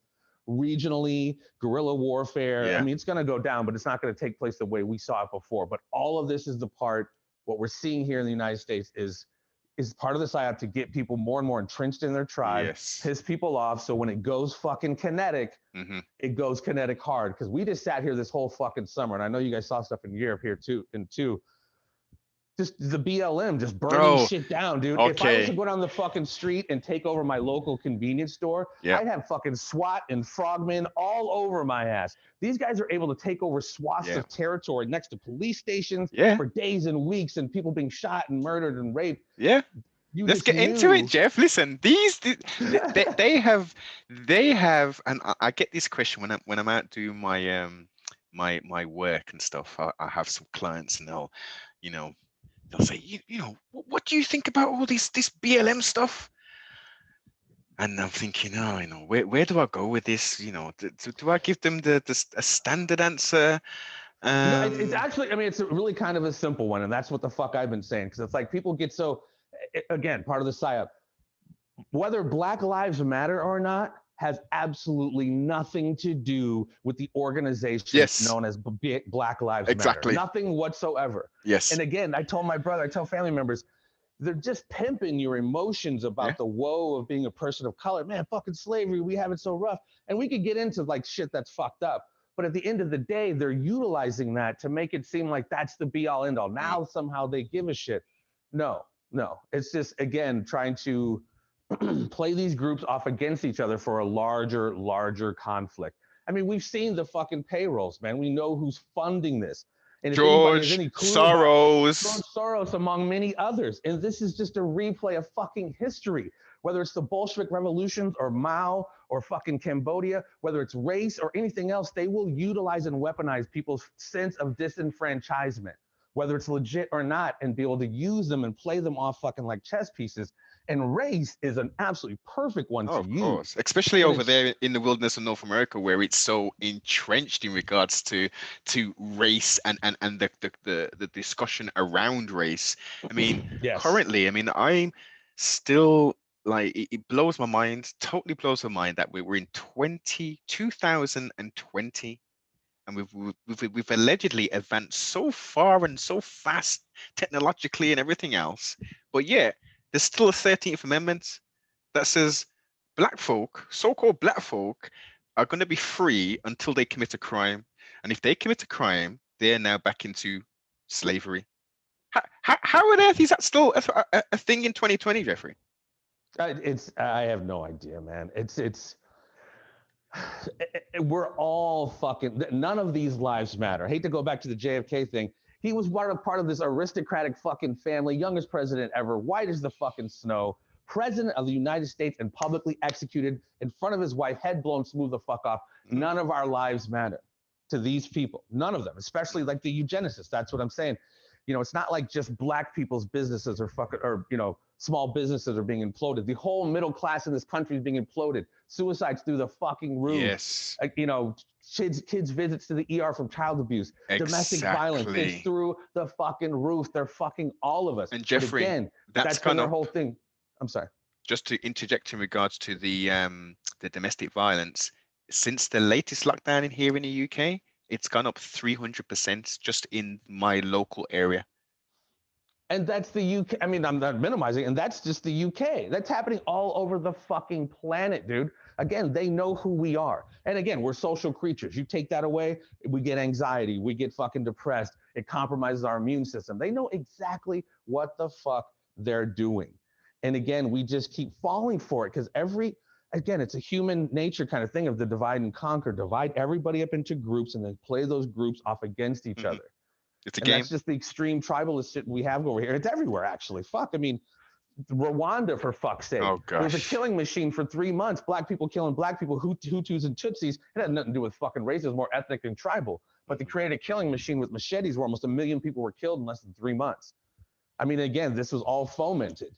regionally, guerrilla warfare. Yeah. I mean, it's going to go down, but it's not going to take place the way we saw it before. But all of this is what we're seeing here in the United States is part of the psyop to get people more and more entrenched in their tribe, piss people off. So when it goes fucking kinetic, it goes kinetic hard. Because we just sat here this whole fucking summer, and I know you guys saw stuff in Europe here too. just the BLM just burning Oh, shit down, dude. If I was to okay. go down the fucking street and take over my local convenience store, Yeah. I'd have fucking SWAT and frogmen all over my ass. These guys are able to take over swaths Yeah. of territory next to police stations Yeah. for days and weeks, and people being shot and murdered and raped. Yeah. You Let's just get into it, knew. Jeff. Listen, they have, and I get this question when I'm out doing my work and stuff. I have some clients, and they'll say, what do you think about all this BLM stuff? And I'm thinking, oh, where do I go with this? Do I give them a standard answer? No, it's Um, actually, I mean, it's really kind of a simple one. And that's what the fuck I've been saying. Because it's like people get so, again, part of the psyop, whether Black Lives Matter or not has absolutely nothing to do with the organization yes, known as Black Lives Matter. exactly. Nothing whatsoever. Yes. And again, I told my brother, I tell family members, they're just pimping your emotions Yeah. about the woe of being a person of color. Man, fucking slavery, we have it so rough. And we could get into like shit that's fucked up. But at the end of the day, they're utilizing that to make it seem like that's the be all end all. Mm. Now somehow they give a shit. No, no. It's just, again, trying to play these groups off against each other for a larger conflict. I mean, we've seen the fucking payrolls, man. We know who's funding this. And if anybody has George any clue about George Soros. Soros, among many others, and this is just a replay of fucking history, whether it's the Bolshevik revolutions or Mao or fucking Cambodia, whether it's race or anything else, they will utilize and weaponize people's sense of disenfranchisement, whether it's legit or not, and be able to use them and play them off fucking like chess pieces. And race is an absolutely perfect one Oh, to of use. course, especially And over it's there in the wilderness of North America, where it's so entrenched in regards to race and the discussion around race. I mean, yes. currently, I mean, I'm still like it blows my mind, totally blows my mind that we're in 2020, and we've allegedly advanced so far and so fast technologically and everything else, but yet there's still a 13th Amendment that says black folk, so-called black folk, are going to be free until they commit a crime. And if they commit a crime, they're now back into slavery. How on earth is that still a thing in 2020, Jeffrey? I have no idea, man. It's we're all fucking, none of these lives matter. I hate to go back to the JFK thing. He was part of this aristocratic fucking family, youngest president ever, white as the fucking snow, president of the United States, and publicly executed in front of his wife, head blown smooth the fuck off. Mhm. None of our lives matter to these people. None of them, especially like the eugenicists. That's what I'm saying. It's not like just black people's businesses are fucking, or, small businesses are being imploded. The whole middle class in this country is being imploded. Suicides through the fucking roof. Yes, Kids visits to the ER from child abuse, domestic violence. It's exactly. through the fucking roof. They're fucking all of us. And But Jeffrey, again, that's that's been gone their up. whole thing. I'm sorry. Just to interject in regards to the domestic violence, since the latest lockdown in here in the UK, it's gone up 300% just in my local area. And that's the UK. I mean, I'm not minimizing, and that's just the UK. That's happening all over the fucking planet, dude. Again, they know who we are. And again, we're social creatures. You take that away, we get anxiety, we get fucking depressed. It compromises our immune system. They know exactly what the fuck they're doing. And again, we just keep falling for it because again, it's a human nature kind of thing of the divide and conquer, divide everybody up into groups and then play those groups off against each Mhm. other. It's a And that's game. just the extreme tribalist shit we have over here. It's everywhere, actually. Fuck. I mean, Rwanda, for fuck's sake. Oh It was a gosh. killing machine for 3 months. Black people killing black people, Hutus and Tutsis. It had nothing to do with fucking race. It was more ethnic and tribal. But they Mhm. created a killing machine with machetes where almost 1 million people were killed in less than 3 months. I mean, again, this was all fomented.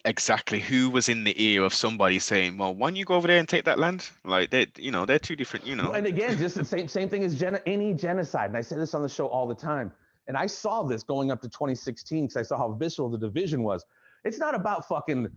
Exactly. Who was in the ear of somebody saying, "Well, why don't you go over there and take that land?" Like they're two different. Well, and again, just the same thing as any genocide. And I say this on the show all the time. And I saw this going up to 2016 because I saw how visceral the division was. It's not about fucking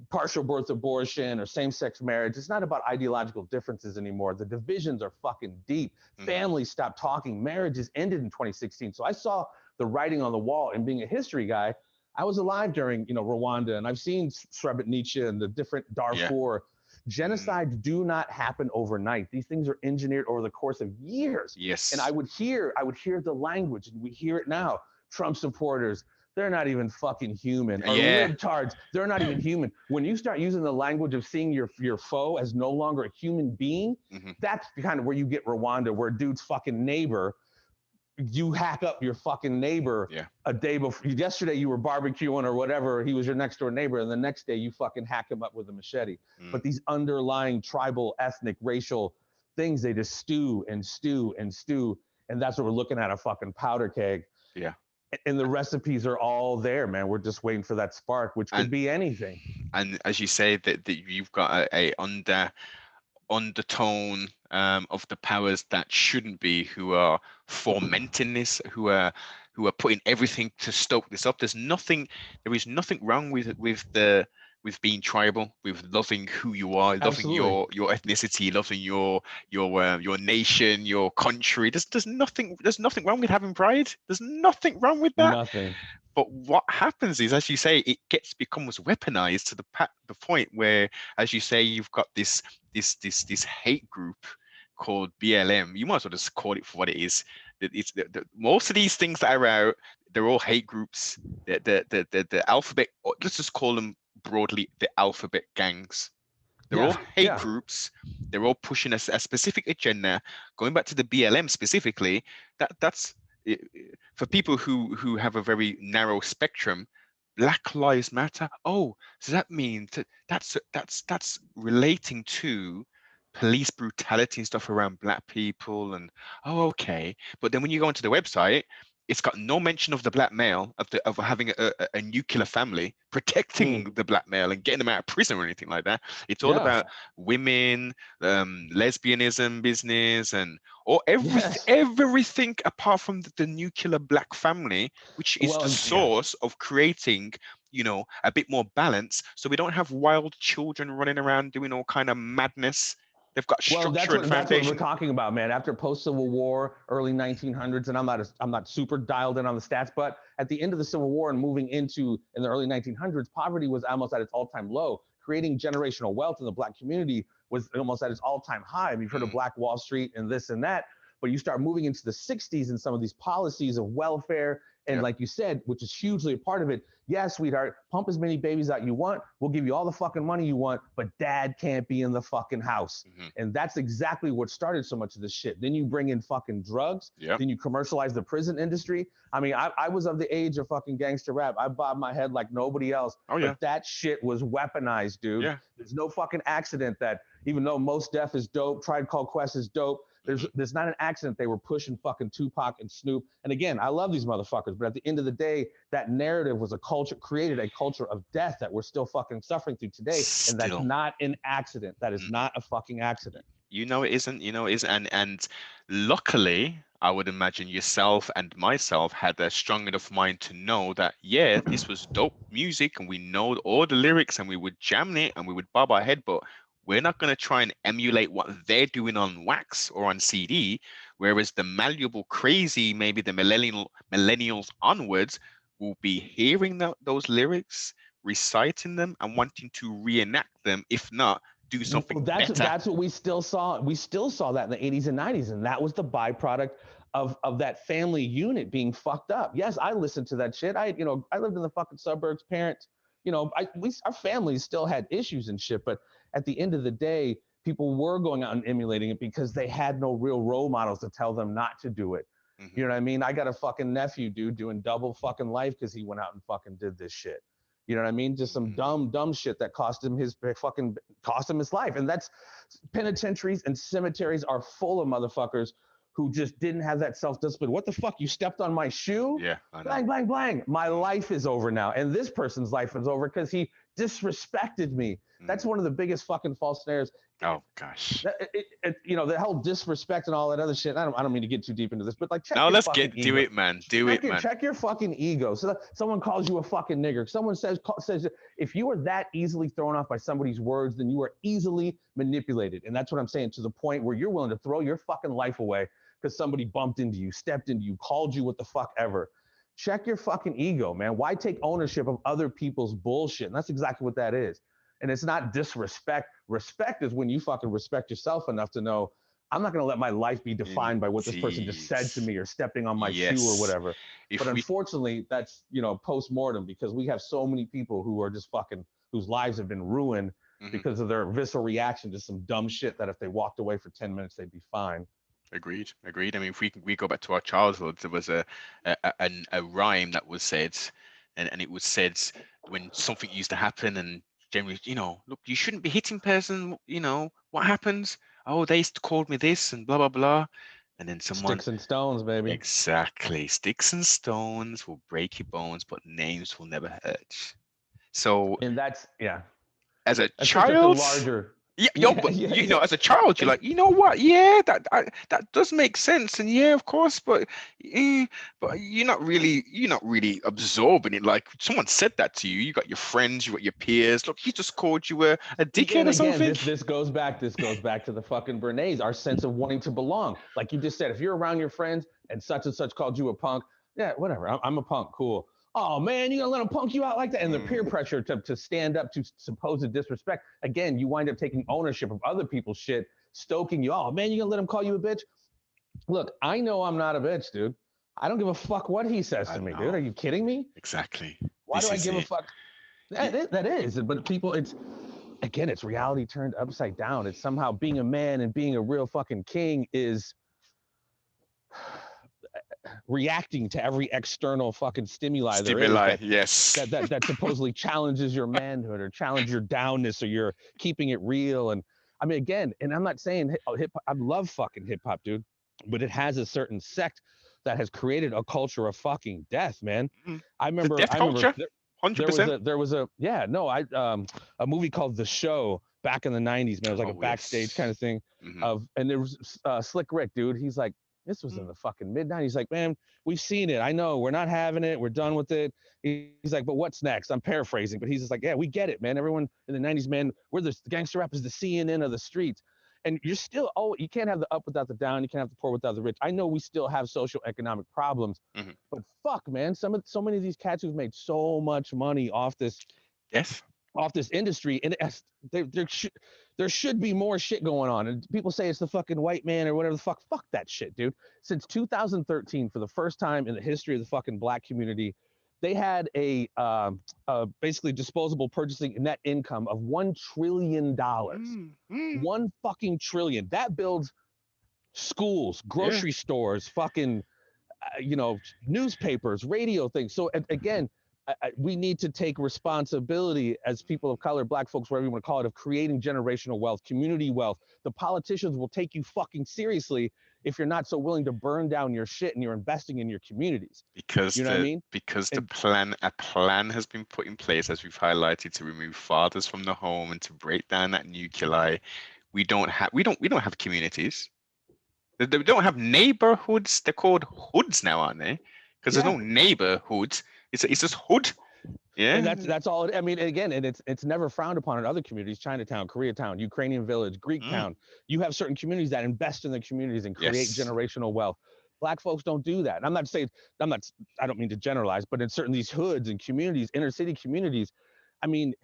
partial birth abortion or same-sex marriage. It's not about ideological differences anymore. The divisions are fucking deep. Mhm. Families stopped talking. Marriages ended in 2016. So I saw the writing on the wall. And being a history guy, I was alive during Rwanda, and I've seen Srebrenica and the different Yeah. Darfur. Mm. Genocides do not happen overnight. These things are engineered over the course of years. And I Yes. would hear the language, and we hear it now. Trump supporters, they're not even fucking human. Or Yeah. libtards, they're not even human. When you start using the language of seeing your foe as no longer a human being, Hmm. that's kind of where you get Rwanda, where dude's fucking neighbor, you hack up your fucking neighbor Yeah. a day before. Yesterday you were barbecuing or whatever, he was your next door neighbor, and the next day you fucking hack him up with a machete. Mm. But these underlying tribal, ethnic, racial things, they just stew and stew and stew, and that's what we're looking at, a fucking powder keg. Yeah. And the recipes are all there, man. We're just waiting for that spark, which could And be anything. as you say, that you've got a undertone of the powers that shouldn't be, who are fomenting this, who are putting everything to stoke this up. There is nothing wrong with being tribal, with loving who you are, loving Absolutely. your ethnicity, loving your nation, your country. There's nothing wrong with having pride. There's nothing wrong with that. Nothing. But what happens is, as you say, it becomes weaponized to the point where, as you say, you've got this hate group called BLM. You might as well just call it for what it is. It's most of these things that are out, they're all hate groups. The alphabet, let's just call them broadly the alphabet gangs. They're all Yeah, hate yeah. groups. They're all pushing a specific agenda. Going back to the BLM specifically, that's for people who have a very narrow spectrum. Black Lives Matter. Oh, so that means that's relating to police brutality and stuff around black people. And oh, okay. But then when you go onto the website, it's got no mention of the black male, of having a nuclear family, protecting Mm, the black male and getting them out of prison or anything like that. It's all yeah. about women, lesbianism business, and or Yes. everything apart from the nuclear black family, which is Well, the and yeah. source of creating, a bit more balance, so we don't have wild children running around doing all kind of madness. They've got Well, structure and that's what we're foundation. talking about, man. After post Civil War, early 1900s, and I'm not super dialed in on the stats, but at the end of the Civil War and moving into in the early 1900s, poverty was almost at its all-time low. Creating generational wealth in the black community was almost at its all-time high. I mean, you've heard of Mm, Black Wall Street and this and that, but you start moving into the 60s and some of these policies of welfare, and yeah. like you said, which is hugely a part of it. Yeah, sweetheart, pump as many babies out you want. We'll give you all the fucking money you want, but dad can't be in the fucking house. Hmm. And that's exactly what started so much of this shit. Then you bring in fucking drugs. Yeah. Then you commercialize the prison industry. I mean, I was of the age of fucking gangster rap. I bobbed my head like nobody else. Oh yeah. But that shit was weaponized, dude. Yeah. There's no fucking accident that even though Mos Def is dope, Tribe Called Quest is dope, Hmm. there's not an accident they were pushing fucking Tupac and Snoop. And again, I love these motherfuckers, but at the end of the day, that narrative was created a culture of death that we're still fucking suffering through today. And that's Still. not an accident. That is Mm. not a fucking accident. It isn't. It isn't. And luckily, I would imagine yourself and myself had a strong enough mind to know that, yeah, this was dope music and we know all the lyrics and we would jam it and we would bob our head, but we're not going to try and emulate what they're doing on wax or on CD. Whereas the malleable crazy, maybe the millennials onwards, will be hearing those lyrics, reciting them, and wanting to reenact them, if not do something Well, better. that's what we still saw. We still saw that in the 80s and 90s, and that was the byproduct of that family unit being fucked up. Yes, I listened to that shit. I lived in the fucking suburbs. Parents, our families still had issues and shit, but at the end of the day, people were going out and emulating it because they had no real role models to tell them not to do it. Hmm. You know what I mean? I got a fucking nephew, dude, doing double fucking life because he went out and fucking did this shit. You know what I mean? Just some dumb shit that cost him his life. And that's penitentiaries and cemeteries are full of motherfuckers who just didn't have that self-discipline. What the fuck? You stepped on my shoe? Yeah, I know. Blang, blang, blang. My life is over now. And this person's life is over because he disrespected me. That's Mm. one of the biggest fucking false snares. Oh gosh. The whole disrespect and all that other shit. I don't mean to get too deep into this, but like check Now your let's fucking do ego. it, man. Do it, man. Check your fucking ego. So someone calls you a fucking nigger. Someone says if you are that easily thrown off by somebody's words, then you are easily manipulated. And that's what I'm saying, to the point where you're willing to throw your fucking life away because somebody bumped into you, stepped into you, called you what the fuck ever. Check your fucking ego, man. Why take ownership of other people's bullshit? And that's exactly what that is. And it's not disrespect. Respect is when you fucking respect yourself enough to know I'm not going to let my life be defined by what this person just said to Indeed. me or stepping on my shoe or Yes. whatever. But If we unfortunately, that's, post-mortem, because we have so many people who are just fucking, whose lives have been ruined mhm, because of their visceral reaction to some dumb shit that if they walked away for 10 minutes, they'd be fine. agreed, agreed. I mean, if we go back to our childhood, there was a rhyme that was said, and it was said when something used to happen, and generally, look, you shouldn't be hitting person. What happens? Oh, they called me this, and blah blah blah, and then someone Sticks and stones, baby. exactly, sticks and stones will break your bones, but names will never hurt. So And that's, yeah, as a that's such a child, larger, yeah, yeah, but yeah, yeah. as a child, you're like, you know what? Yeah, that does make sense, and yeah, of course, but you're not really absorbing it. Like someone said that to you. You got your friends, you got your peers. Look, he just called you a dickhead or Again, something. this goes back to the fucking Bernays, our sense of wanting to belong. Like you just said, if you're around your friends and such called you a punk, yeah, whatever. I'm a punk, cool. Oh man, you gonna let them punk you out like that? And the peer Mm, pressure to stand up to supposed disrespect. Again, you wind up taking ownership of other people's shit, stoking you. Oh man, you gonna let him call you a bitch? Look, I know I'm not a bitch, dude. I don't give a fuck what he says I to me, dude. know Are you kidding me? exactly. Why do This I is give a it. fuck? Y- That is, but people, it's reality turned upside down. It's somehow being a man and being a real fucking king is reacting to every external fucking stimuli there is Stimuli, that yes. that that that supposedly challenges your manhood or challenge your downness or you're keeping it real. And I mean, again, and I'm not saying hip hop. I love fucking hip hop, dude, but it has a certain sect that has created a culture of fucking death, man. Mm. I The remember, death culture, there, there was 100%. yeah, no, a movie called The Show back in the 90s, man. It was like a Oh backstage kind yes. of thing Hmm. and there was Slick Rick, dude. He's like, this was in the fucking mid 90s. He's like, man, we've seen it. I know we're not having it. We're done with it. He's like, but what's next? I'm paraphrasing, but he's just like, yeah, we get it, man. Everyone in the 90s, man, we're the gangster rap is the CNN of the streets. And you're still, you can't have the up without the down. You can't have the poor without the rich. I know we still have social economic problems, Hmm. but fuck, man, so many of these cats who've made so much money Yes. off this industry, and there should be more shit going on. And people say it's the fucking white man or whatever the fuck. Fuck that shit, dude. Since 2013, for the first time in the history of the fucking black community, they had basically disposable purchasing net income of $1 trillion. Mm, mm, 1 fucking trillion. That builds schools, yeah. grocery stores, fucking newspapers, radio things. So again, we need to take responsibility as people of color, black folks, whatever you want to call it, of creating generational wealth, community wealth. The politicians will take you fucking seriously if you're not so willing to burn down your shit and you're investing in your communities. Because You know what I the mean? because the And plan a plan has been put in place, as we've highlighted, to remove fathers from the home and to break down that nuclei. We don't have communities. They don't have neighborhoods. They're called hoods now, aren't they? Because there's no yeah, neighborhoods. It's just hood. and Yeah. that's all. I mean, again, and it's never frowned upon in other communities: Chinatown, Koreatown, Ukrainian Village, Greek Mm, Town. You have certain communities that invest in the communities and create yes. generational wealth. Black folks don't do that. And I'm not saying I'm not. I don't mean to generalize, but in certain these hoods and communities, inner city communities, I mean,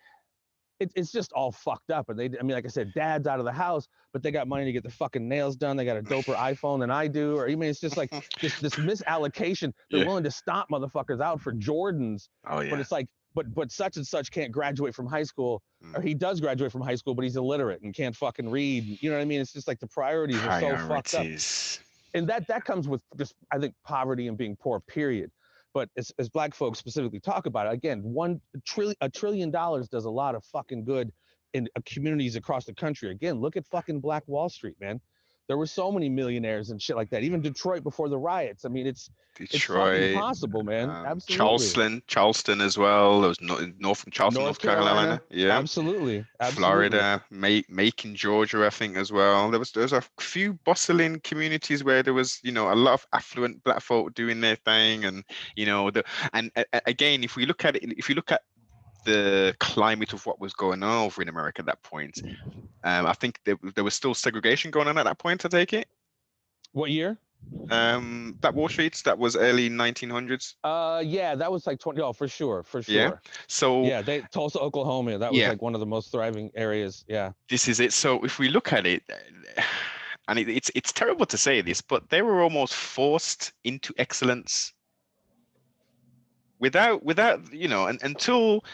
it's just all fucked up. And I mean, like I said, dad's out of the house, but they got money to get the fucking nails done. They got a doper iPhone than I do. Or I mean, it's just like this misallocation. They're Yeah. willing to stomp motherfuckers out for Jordans, Oh but yeah. it's like, but such and such can't graduate from high school, Mm. or he does graduate from high school, but he's illiterate and can't fucking read. You know what I mean? It's just like the priorities are so fucked up, Priorities. and that comes with just I think poverty and being poor. Period. But as black folks specifically talk about it, again, $1 trillion does a lot of fucking good in communities across the country. Again, look at fucking Black Wall Street, man. There were so many millionaires and shit like that. Even Detroit before the riots. I mean, it's fucking Detroit, possible, man. Absolutely. Charleston as well. There was North from Charleston, North North Carolina. Carolina. Yeah. Absolutely. Absolutely. Florida, Macon, Georgia, I think as well. There was a few bustling communities where there was, a lot of affluent black folk doing their thing, and again, if you look at the climate of what was going on over in America at that point, I think there was still segregation going on at that point. I take it. What year? That Wall Street, that was early 1900s. Yeah, that was like 20. Oh, for sure, for Yeah. sure. So Yeah, Tulsa, Oklahoma. That was yeah, like one of the most thriving areas. Yeah. this is it. So if we look at it, and it's terrible to say this, but they were almost forced into excellence without and until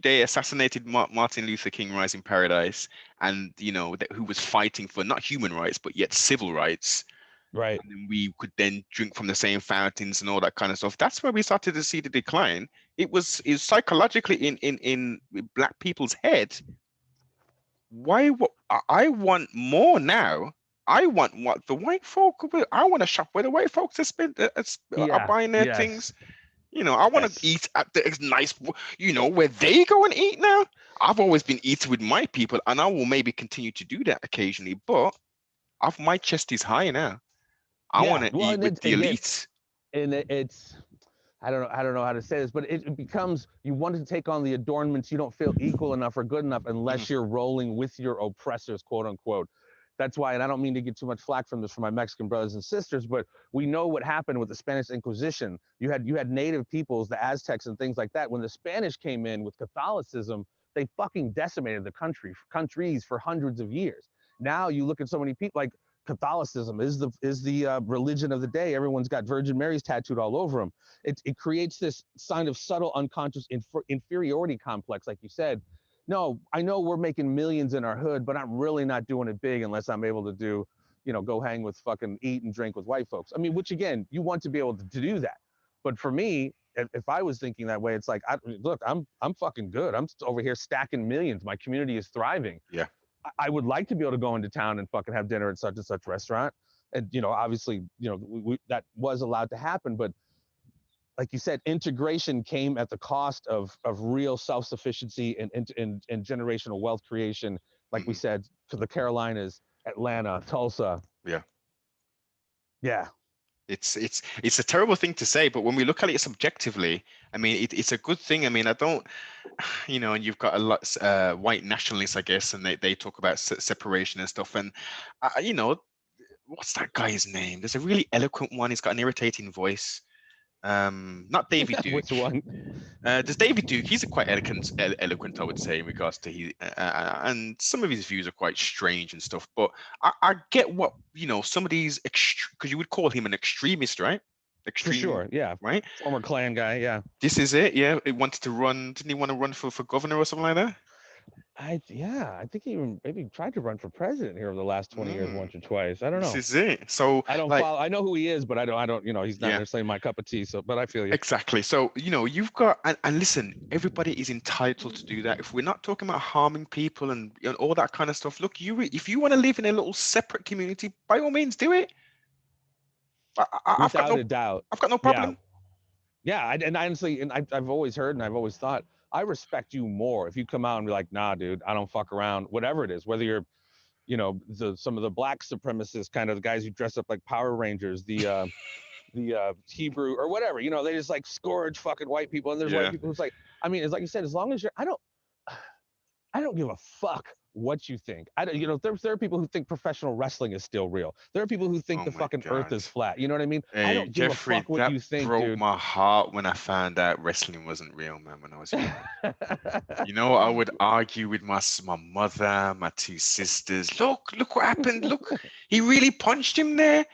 they assassinated Martin Luther King, Rise in Paradise, and who was fighting for not human rights but yet civil rights. Right. And then we could then drink from the same fountains and all that kind of stuff. That's where we started to see the decline. It was psychologically in black people's head. Why? What I want more now. I want what the white folk. I want to shop where the white folks are Yeah. buying their things. Yes. I want to Yes. eat at the nice, where they go and eat now. I've always been eating with my people, and I will maybe continue to do that occasionally. But my chest is high now. I want Yeah. to Well, eat and with it's the again, elites. and it's I don't know how to say this, but it becomes you want to take on the adornments. You don't feel equal enough or good enough Mhm, unless you're rolling with your oppressors, quote unquote. That's why, and I don't mean to get too much flack from this from my Mexican brothers and sisters, but we know what happened with the Spanish Inquisition. You had native peoples, the Aztecs and things like that. When the Spanish came in with Catholicism, they fucking decimated the countries for hundreds of years. Now you look at so many people like Catholicism is the religion of the day. Everyone's got Virgin Marys tattooed all over them. It creates this kind of subtle unconscious inferiority complex, like you said. No, I know we're making millions in our hood, but I'm really not doing it big unless I'm able to go hang with fucking eat and drink with white folks. I mean, which again, you want to be able to do that. But for me, if I was thinking that way, it's like, look, I'm fucking good. I'm over here stacking millions. My community is thriving. yeah. I would like to be able to go into town and fucking have dinner at such and such restaurant. And, obviously, that was allowed to happen. But like you said, integration came at the cost of real self-sufficiency and generational wealth creation. Like we Mhm, said, to the Carolinas, Atlanta, Tulsa. yeah. Yeah. It's a terrible thing to say, but when we look at it subjectively, I mean, it's a good thing. I mean, I don't, and you've got a lot white nationalists, I guess, and they talk about separation and stuff. And what's that guy's name? There's a really eloquent one. He's got an irritating voice. Not David Which Duke. one? There's David Duke. He's a quite eloquent, I would say, in regards to and some of his views are quite strange and stuff. But I get what some of these because you would call him an extremist, right? For Extreme, sure. Yeah. right? Former Klan guy. Yeah. This is it. Yeah, he wanted to run. Didn't he want to run for governor or something like that? I think he even maybe tried to run for president here over the last 20 years Mm, once or twice. I don't this know. is it. So I don't like, follow. I know who he is, but I don't. He's not yeah. necessarily my cup of tea. So, but I feel you. Exactly. So, you've got, and listen, everybody is entitled to do that. If we're not talking about harming people and, all that kind of stuff, look, if you want to live in a little separate community, by all means, do it. I've got Without no, a doubt. I've got no Yeah. problem. Yeah. And honestly, and I've always heard and I've always thought, I respect you more if you come out and be like, nah, dude, I don't fuck around. Whatever it is, whether you're, some of the black supremacists, kind of the guys who dress up like Power Rangers, the Hebrew or whatever, they just like scourge fucking white people. And there's white Yeah. people who's like, I mean, it's like you said, as long as I don't give a fuck what you think. I don't, there are people who think professional wrestling is still real. There are people who think Oh the my fucking earth God. is flat. You know what I mean? I Hey, don't give a Jeffrey, fuck what that you think, broke dude. my heart when I found out wrestling wasn't real, man, when I was young. I would argue with my mother, my two sisters. Look what happened. Look, he really punched him there.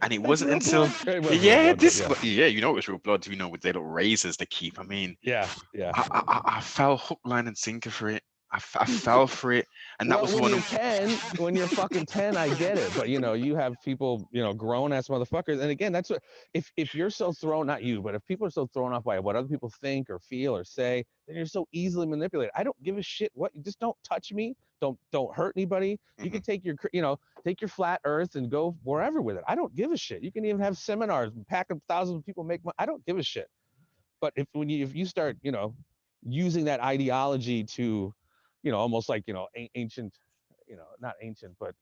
And it That's wasn't real blood. until, It was real yeah, blood, but yeah. it was real blood, with their little razors to keep. I mean, Yeah, yeah. I fell hook, line, and sinker for it. I fell for it, and that Well, was when one you're of, 10, when you're fucking 10, I get it. But you have people, grown ass motherfuckers. And again, that's what if you're so thrown, not you, but if people are so thrown off by what other people think or feel or say, then you're so easily manipulated. I don't give a shit what just don't touch me. Don't hurt anybody. You mhm, can take your flat earth and go wherever with it. I don't give a shit. You can even have seminars, pack of thousands of people make money. I don't give a shit. But if you start, using that ideology to, almost like, ancient, not ancient, but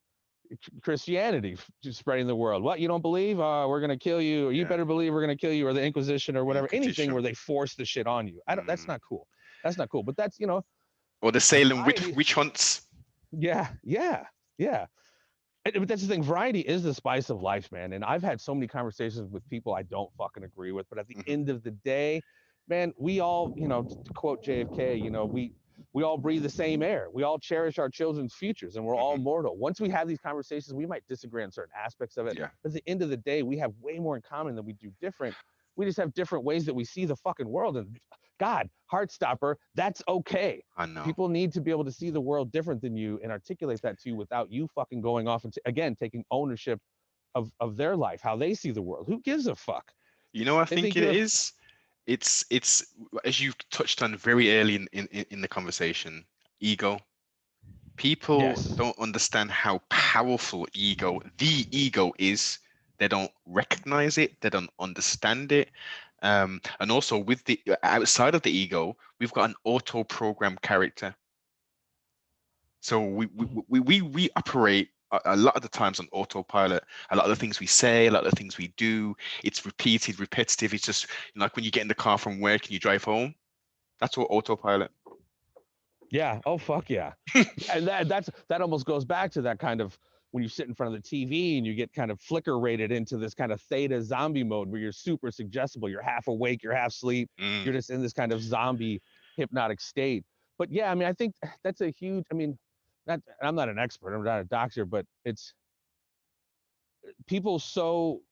Christianity, just spreading the world. What, you don't believe? We're gonna kill you. Or you yeah, better believe we're gonna kill you, or the Inquisition, or whatever. Anything where Inquisition, they force the shit on you. I don't. That's mm. not cool. That's not cool. But that's Or the Salem variety. witch hunts. Yeah, yeah, yeah. But that's the thing. Variety is the spice of life, man. And I've had so many conversations with people I don't fucking agree with. But at the Mhm, end of the day, man, we all, to quote JFK, we all breathe the same air. We all cherish our children's futures, and we're all mortal. Once we have these conversations, we might disagree on certain aspects of it. Yeah. But at the end of the day, we have way more in common than we do different. We just have different ways that we see the fucking world. And God, Heartstopper, that's okay. I know. People need to be able to see the world different than you and articulate that to you without you fucking going off and, again, taking ownership of their life, how they see the world. Who gives a fuck? You know, I think it is. It's as you touched on very early in the conversation, ego. People don't understand how powerful the ego is. They don't recognize it. They don't understand it. And also with the outside of the ego, we've got an auto-programmed character. So we operate a lot of the times on autopilot. A lot of the things we say, a lot of the things we do, it's repeated, repetitive. It's just like when you get in the car from work and you drive home, that's all autopilot. Yeah. Oh, fuck yeah. And that almost goes back to that kind of when you sit in front of the TV and you get kind of flicker rated into this kind of theta zombie mode where you're super suggestible. You're half awake, you're half asleep. You're just in this kind of zombie hypnotic state. But yeah, I mean, I think that's a huge, I mean, I'm not an expert, I'm not a doctor, but it's people so,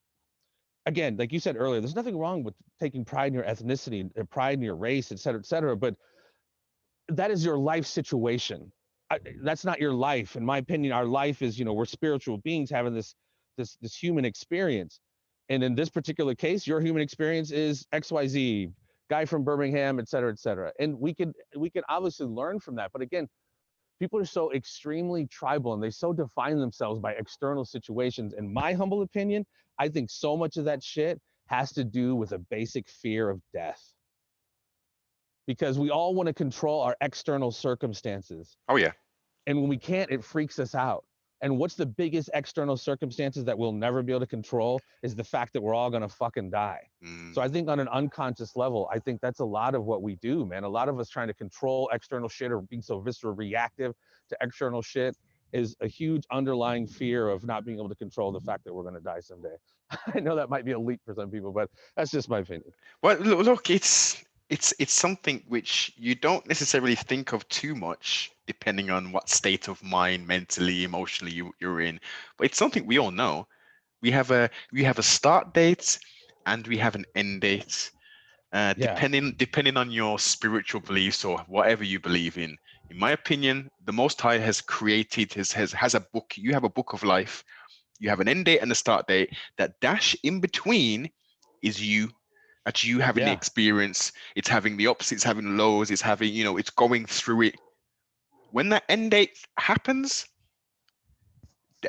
again, like you said earlier, there's nothing wrong with taking pride in your ethnicity, pride in your race, et cetera, but that is your life situation. That's not your life. In my opinion, our life is, we're spiritual beings having this human experience. And in this particular case, your human experience is XYZ, guy from Birmingham, et cetera, et cetera. And we can obviously learn from that. But again, people are so extremely tribal and they so define themselves by external situations. In my humble opinion, I think so much of that shit has to do with a basic fear of death. Because we all want to control our external circumstances. Oh, yeah. And when we can't, it freaks us out. And what's the biggest external circumstances that we'll never be able to control is the fact that we're all going to fucking die. So I think on an unconscious level, I think that's a lot of what we do, man. A lot of us trying to control external shit or being so visceral reactive to external shit is a huge underlying fear of not being able to control the fact that we're going to die someday. I know that might be a leap for some people, but that's just my opinion. Well, look, it's something which you don't necessarily think of too much, depending on what state of mind, mentally, emotionally you're in. But it's something we all know. We have a start date and we have an end date. Depending on your spiritual beliefs or whatever you believe in. In my opinion, the Most High has created has a book. You have a book of life. You have an end date and a start date. That dash in between is you. That's you having the experience. It's having the ups, it's having the lows, it's having, it's going through it. When that end date happens,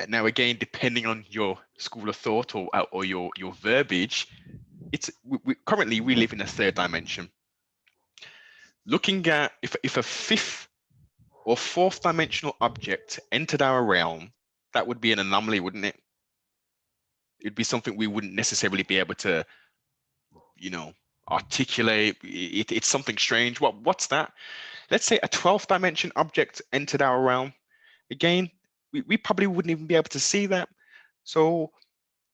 now again, depending on your school of thought or your verbiage, currently we live in a third dimension. Looking at if a fifth or fourth dimensional object entered our realm, that would be an anomaly, wouldn't it? It'd be something we wouldn't necessarily be able to articulate. It's something strange. What's that? Let's say a 12th dimension object entered our realm. Again, we probably wouldn't even be able to see that. So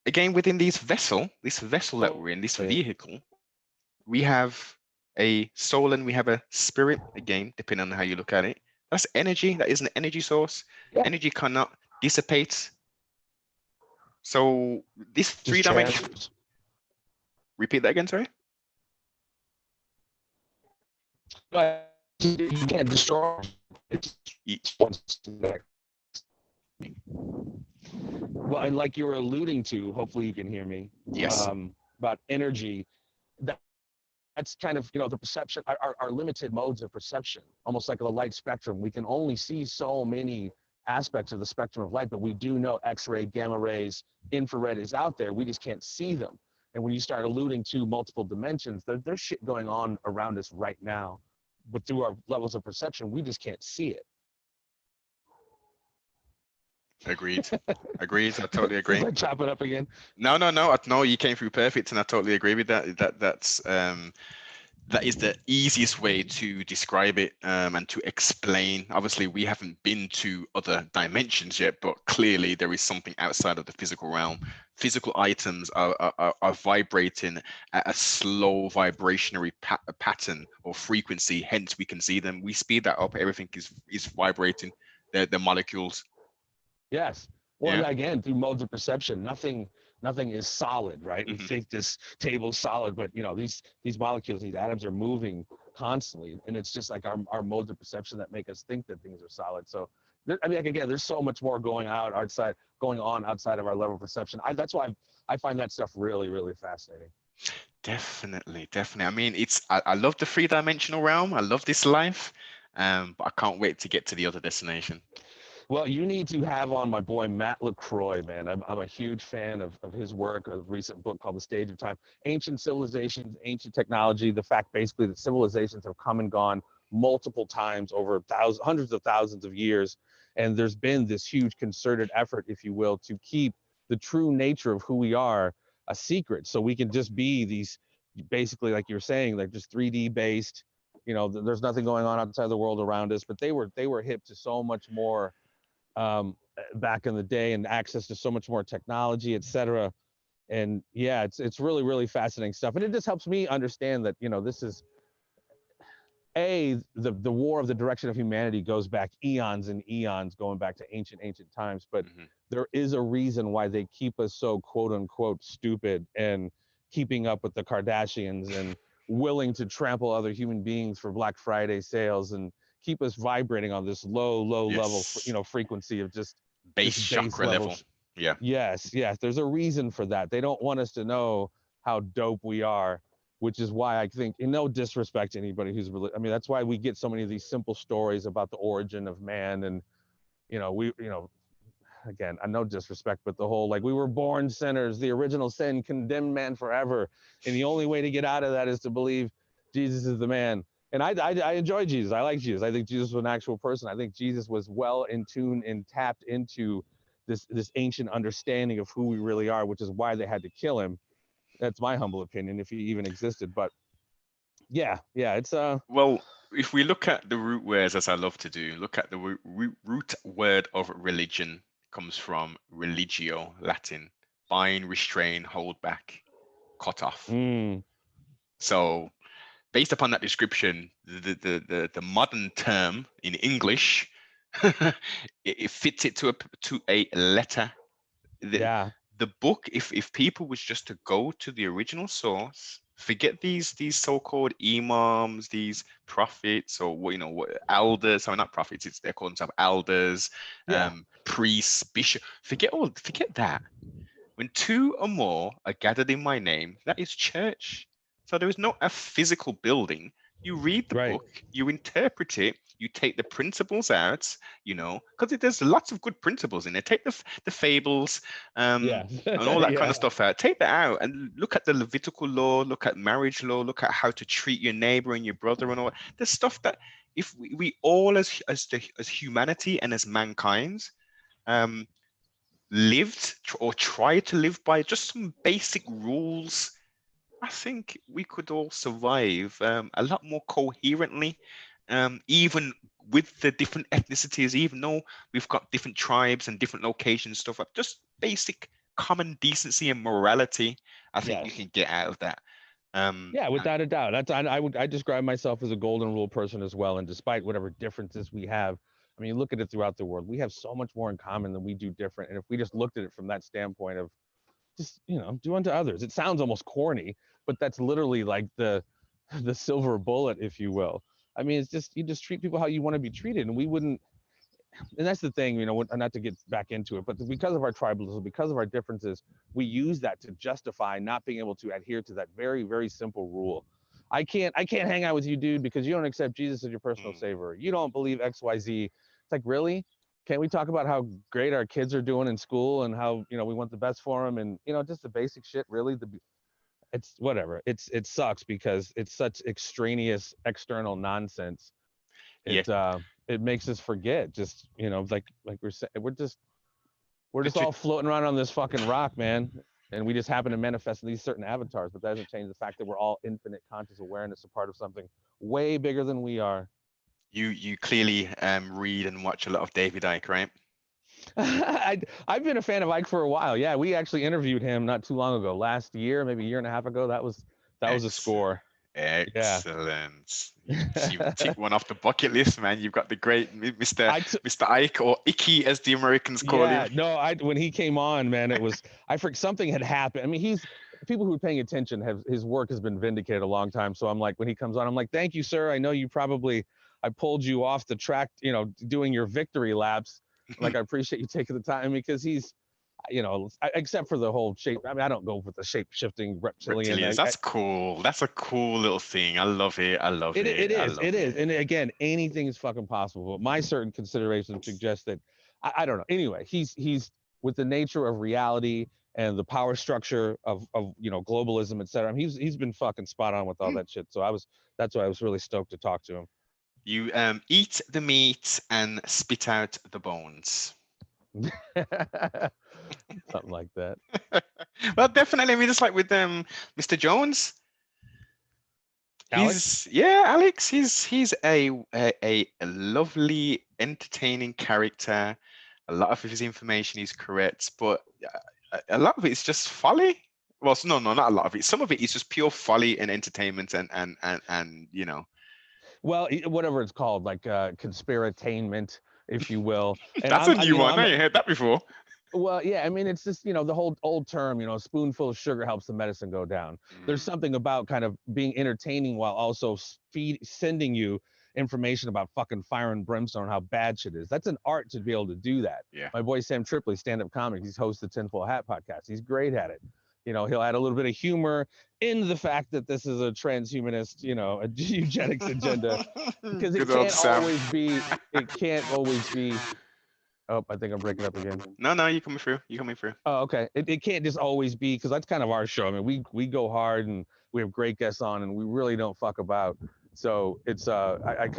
again, within this vessel that we're in, this vehicle, we have a soul and we have a spirit, again, depending on how you look at it. That's energy. That is an energy source. Energy cannot dissipate. So this three-dimensional... Repeat that again, sorry? You can't destroy it. Well, and like you were alluding to, hopefully you can hear me. Yes. About energy. That's kind of, the perception, our limited modes of perception, almost like the light spectrum. We can only see so many aspects of the spectrum of light, but we do know X-ray, gamma rays, infrared is out there. We just can't see them. And when you start alluding to multiple dimensions, there's shit going on around us right now. But through our levels of perception, we just can't see it. Agreed. I totally agree. Like chop it up again. No, you came through perfect, and I totally agree with that. That's that is the easiest way to describe it, and to explain. Obviously, we haven't been to other dimensions yet, but clearly there is something outside of the physical realm. Physical items are vibrating at a slow vibrationary pattern or frequency. Hence, we can see them. We speed that up. Everything is vibrating. The molecules. Yes. Well, Yeah. again, through modes of perception, nothing is solid, right? We Hmm. think this table's solid, but these molecules, these atoms are moving constantly, and it's just like our modes of perception that make us think that things are solid. So, I mean, like, again, there's so much more going on outside of our level of perception. That's why I find that stuff really, really fascinating. Definitely, definitely. I mean, I love the three-dimensional realm. I love this life, but I can't wait to get to the other destination. Well, you need to have on my boy Matt LaCroix, man. I'm a huge fan of his work, a recent book called The Stage of Time. Ancient civilizations, ancient technology, the fact basically that civilizations have come and gone multiple times over hundreds of thousands of years. And there's been this huge concerted effort, if you will, to keep the true nature of who we are a secret. So we can just be these, basically, like you're saying, like just 3D based, there's nothing going on outside the world around us, but they were hip to so much more back in the day, and access to so much more technology, et cetera. And yeah, it's really, really fascinating stuff. And it just helps me understand that, this is the war of the direction of humanity goes back eons and eons, going back to ancient times. But Hmm. there is a reason why they keep us so quote unquote stupid and keeping up with the Kardashians and willing to trample other human beings for Black Friday sales and keep us vibrating on this low level, Yes, frequency of just base this base chakra level. level. Yeah. Yes, there's a reason for that. They don't want us to know how dope we are, which is why I think, in no disrespect to anybody who's really, I mean, that's why we get so many of these simple stories about the origin of man. And, again, I no disrespect, but the whole, like, we were born sinners, the original sin condemned man forever. And the only way to get out of that is to believe Jesus is the man. And I enjoy Jesus. I like Jesus. I think Jesus was an actual person. I think Jesus was well in tune and tapped into this ancient understanding of who we really are, which is why they had to kill him. That's my humble opinion, if he even existed. But yeah, it's Well, if we look at the root words, as I love to do, look at the root word of religion comes from religio, Latin, bind, restrain, hold back, cut off. mm, So based upon that description, the modern term in English, it fits it to a letter. The, yeah, the book, if people was just to go to the original source, forget these so-called imams, these prophets, or what elders. Sorry, not prophets. They're calling themselves elders, yeah, priests, bishop. Forget that. When two or more are gathered in my name, that is church. So there is not a physical building. You read the right, book, you interpret it, you take the principles out, because there's lots of good principles in it. Take the fables, yeah, and all that kind yeah, of stuff out. Take that out and look at the Levitical law, look at marriage law, look at how to treat your neighbor and your brother and all that. There's stuff that if we all as humanity and as mankind, um, lived or tried to live by just some basic rules, I think we could all survive a lot more coherently, even with the different ethnicities, even though we've got different tribes and different locations, stuff like just basic common decency and morality. I think you yes. can get out of that. Yeah, And without a doubt. I describe myself as a golden rule person as well. And despite whatever differences we have, I mean, look at it throughout the world. We have so much more in common than we do different. And if we just looked at it from that standpoint of just, do unto others, it sounds almost corny, but that's literally like the silver bullet, if you will. I mean, it's just, you just treat people how you want to be treated, and we wouldn't. And that's the thing, not to get back into it, but because of our tribalism, because of our differences, we use that to justify not being able to adhere to that very, very simple rule. I can't hang out with you, dude, because you don't accept Jesus as your personal mm, savior. You don't believe XYZ. It's like, really? Can't we talk about how great our kids are doing in school and how, we want the best for them, and, just the basic shit, really? It's whatever. It sucks because it's such extraneous external nonsense. yeah, It makes us forget, just, like we're saying, we're just the, all floating around on this fucking rock, man. and we just happen to manifest in these certain avatars, but that doesn't change the fact that we're all infinite conscious awareness, a part of something way bigger than we are. You clearly read and watch a lot of David Icke, right? I've been a fan of Ike for a while. Yeah, we actually interviewed him not too long ago, last year, maybe a year and a half ago. That was a score. Yeah. Excellent. You tick one off the bucket list, man. You've got the great Mr. Ike, or Icky as the Americans call Yeah, him. no, when he came on, man, it was something had happened. I mean, he's people who are paying attention have his work has been vindicated a long time. So I'm like, when he comes on, I'm like, thank you, sir. I know you probably I pulled you off the track, doing your victory laps. Like, I appreciate you taking the time because he's, except for the whole shape. I mean, I don't go with the shape shifting reptilian. Reptilians. That's cool. That's a cool little thing. I love it. I love it. It is. And again, anything is fucking possible. But my certain considerations suggest that I don't know. Anyway, he's with the nature of reality and the power structure of globalism, et cetera. I mean, he's been fucking spot on with all that shit. So that's why I was really stoked to talk to him. You eat the meat and spit out the bones. Something like that. Well, definitely. I mean, it's like with Mr. Jones. Alex? Alex. He's a lovely, entertaining character. A lot of his information is correct, but a lot of it is just folly. Well, no, not a lot of it. Some of it is just pure folly and entertainment, and Well, whatever it's called, like conspiratainment, if you will. And that's a new one. I ain't heard that before. Well, yeah, I mean, it's just, the whole old term, a spoonful of sugar helps the medicine go down. There's something about kind of being entertaining while also sending you information about fucking fire and brimstone, how bad shit is. That's an art to be able to do that. Yeah. My boy Sam Tripoli, stand-up comic, he's host the Tinfoil Hat podcast. He's great at it. He'll add a little bit of humor in the fact that this is a transhumanist, a eugenics agenda, because it can't always be. Oh, I think I'm breaking up again. No, you're coming through. Oh, okay. It can't just always be, because that's kind of our show. I mean, we go hard and we have great guests on, and we really don't fuck about. So it's I've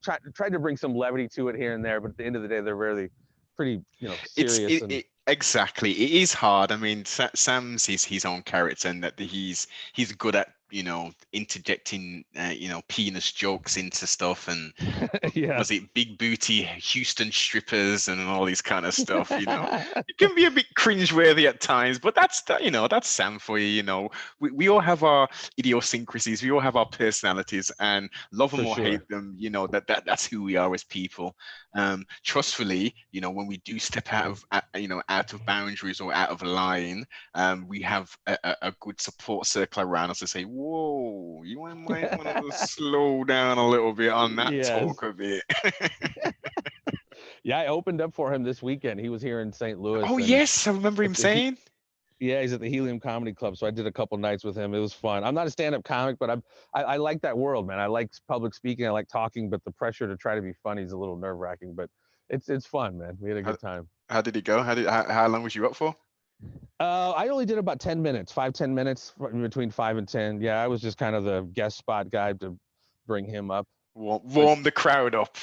tried to bring some levity to it here and there, but at the end of the day, they're really pretty serious. Exactly. It is hard. I mean, Sam's his own character, and that he's good at interjecting penis jokes into stuff, and was it big booty Houston strippers and all these kind of stuff. It can be a bit cringeworthy at times, but that's Sam for you. We all have our idiosyncrasies, we all have our personalities, and love them or hate them, that's who we are as people. Trustfully, when we do step out of boundaries or out of line, we have a good support circle around us to say, whoa, you might want to slow down a little bit on that talk a bit. Yeah, I opened up for him this weekend. He was here in St. Louis. Oh, yes, I remember him saying. Yeah, he's at the Helium Comedy Club, so I did a couple nights with him. It was fun. I'm not a stand-up comic, but I like that world, man. I like public speaking, I like talking, but the pressure to try to be funny is a little nerve-wracking, but it's fun, man. We had a good time. How did it go? How long was you up for? I only did about 10 minutes, 5-10 minutes, between 5 and 10. Yeah, I was just kind of the guest spot guy to bring him up. Warm the crowd up.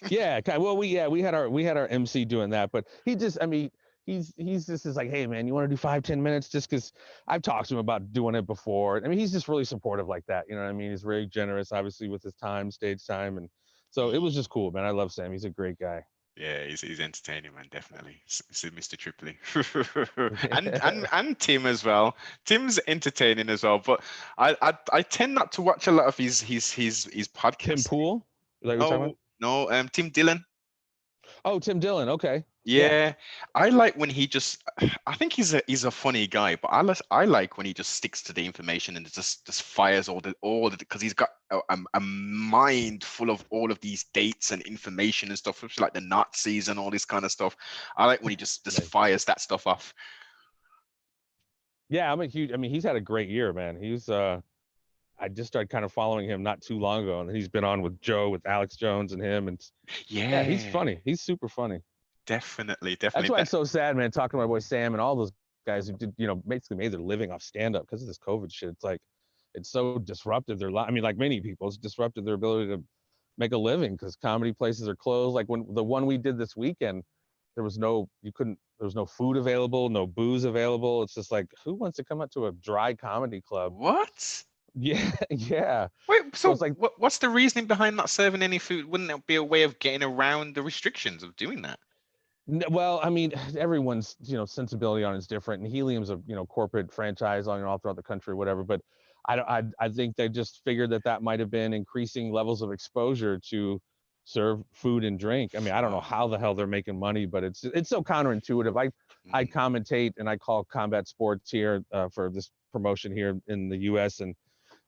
Yeah, well, we had our MC doing that, but he just, I mean, he's just is like, hey man, you want to do 5-10 minutes? Just because I've talked to him about doing it before. I mean, he's just really supportive like that. You know what I mean? He's very generous, obviously, with his time, stage time, and so it was just cool, man. I love Sam. He's a great guy. Yeah, he's entertaining, man. Definitely, Mr. Tripoli, and Tim as well. Tim's entertaining as well, but I tend not to watch a lot of his podcasts. Tim Pool? Is that what you're talking about? No, Tim Dillon. Oh, Tim Dillon. Okay. Yeah, I like when he just. I think he's a funny guy, but I like when he just sticks to the information and just fires all the because he's got a mind full of all of these dates and information and stuff, like the Nazis and all this kind of stuff. I like when he just fires that stuff off. Yeah, I mean, he's had a great year, man. He's I just started kind of following him not too long ago, and he's been on with Alex Jones and him, and yeah, he's funny. He's super funny. Definitely. That's why it's so sad, man. Talking to my boy Sam and all those guys who did, basically made their living off stand up because of this COVID shit. It's like, it's so disruptive their life. I mean, like many people, it's disrupted their ability to make a living because comedy places are closed. Like when the one we did this weekend, there was you couldn't there was no food available, no booze available. It's just like, who wants to come out to a dry comedy club? What? Yeah, yeah. Wait, So so it's like, what's the reasoning behind not serving any food? Wouldn't that be a way of getting around the restrictions of doing that? well, I mean, everyone's sensibility on it's different, and Helium's a corporate franchise on all throughout the country, whatever. But I think they just figured that might have been increasing levels of exposure to serve food and drink. I mean, I don't know how the hell they're making money, but it's so counterintuitive. I commentate and I call combat sports here for this promotion here in the U.S. and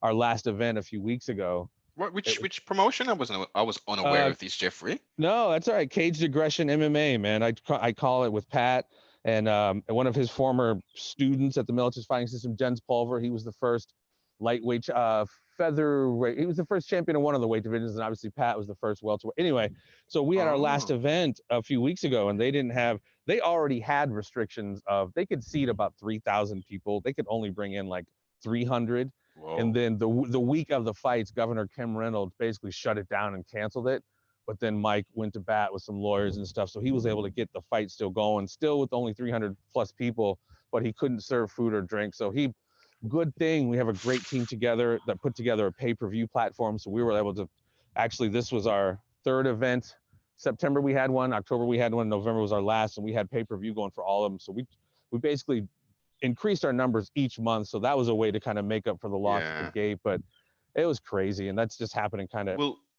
our last event a few weeks ago. Which promotion? I was unaware of this, Jeffrey. No, that's all right. Caged Aggression MMA, man. I call it with Pat and one of his former students at the Military Fighting System, Jens Pulver. He was the first lightweight featherweight. He was the first champion of one of the weight divisions, and obviously Pat was the first welterweight. Anyway, so we had our last event a few weeks ago, and they already had restrictions of they could seat about 3,000 people. They could only bring in like 300. Whoa. And then the week of the fights, Governor Kim Reynolds basically shut it down and canceled it. But then Mike went to bat with some lawyers and stuff, so he was able to get the fight still going, still with only 300 plus people, but he couldn't serve food or drink. So good thing we have a great team together that put together a pay-per-view platform. So we were able to, actually, this was our third event. September we had one, October we had one, November was our last, and we had pay-per-view going for all of them. So we basically increased our numbers each month. So that was a way to kind of make up for the loss at the gate, but it was crazy. And that's just happening kind of.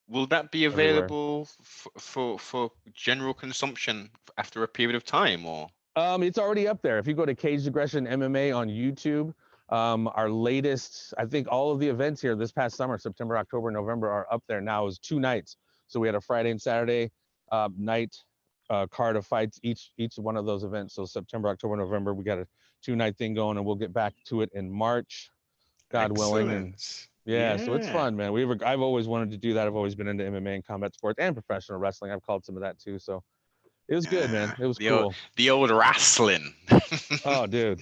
Will that be available for general consumption after a period of time, or? It's already up there. If you go to Caged Aggression MMA on YouTube, our latest, I think all of the events here this past summer, September, October, November, are up there now. Is 2 nights. So we had a Friday and Saturday night card of fights each one of those events. So September, October, November, we got a 2-night thing going, and we'll get back to it in March, God willing. And yeah, so it's fun, man. I've always wanted to do that. I've always been into MMA and combat sports and professional wrestling. I've called some of that too. So it was good, man. It was cool. The old wrestling. Oh, dude,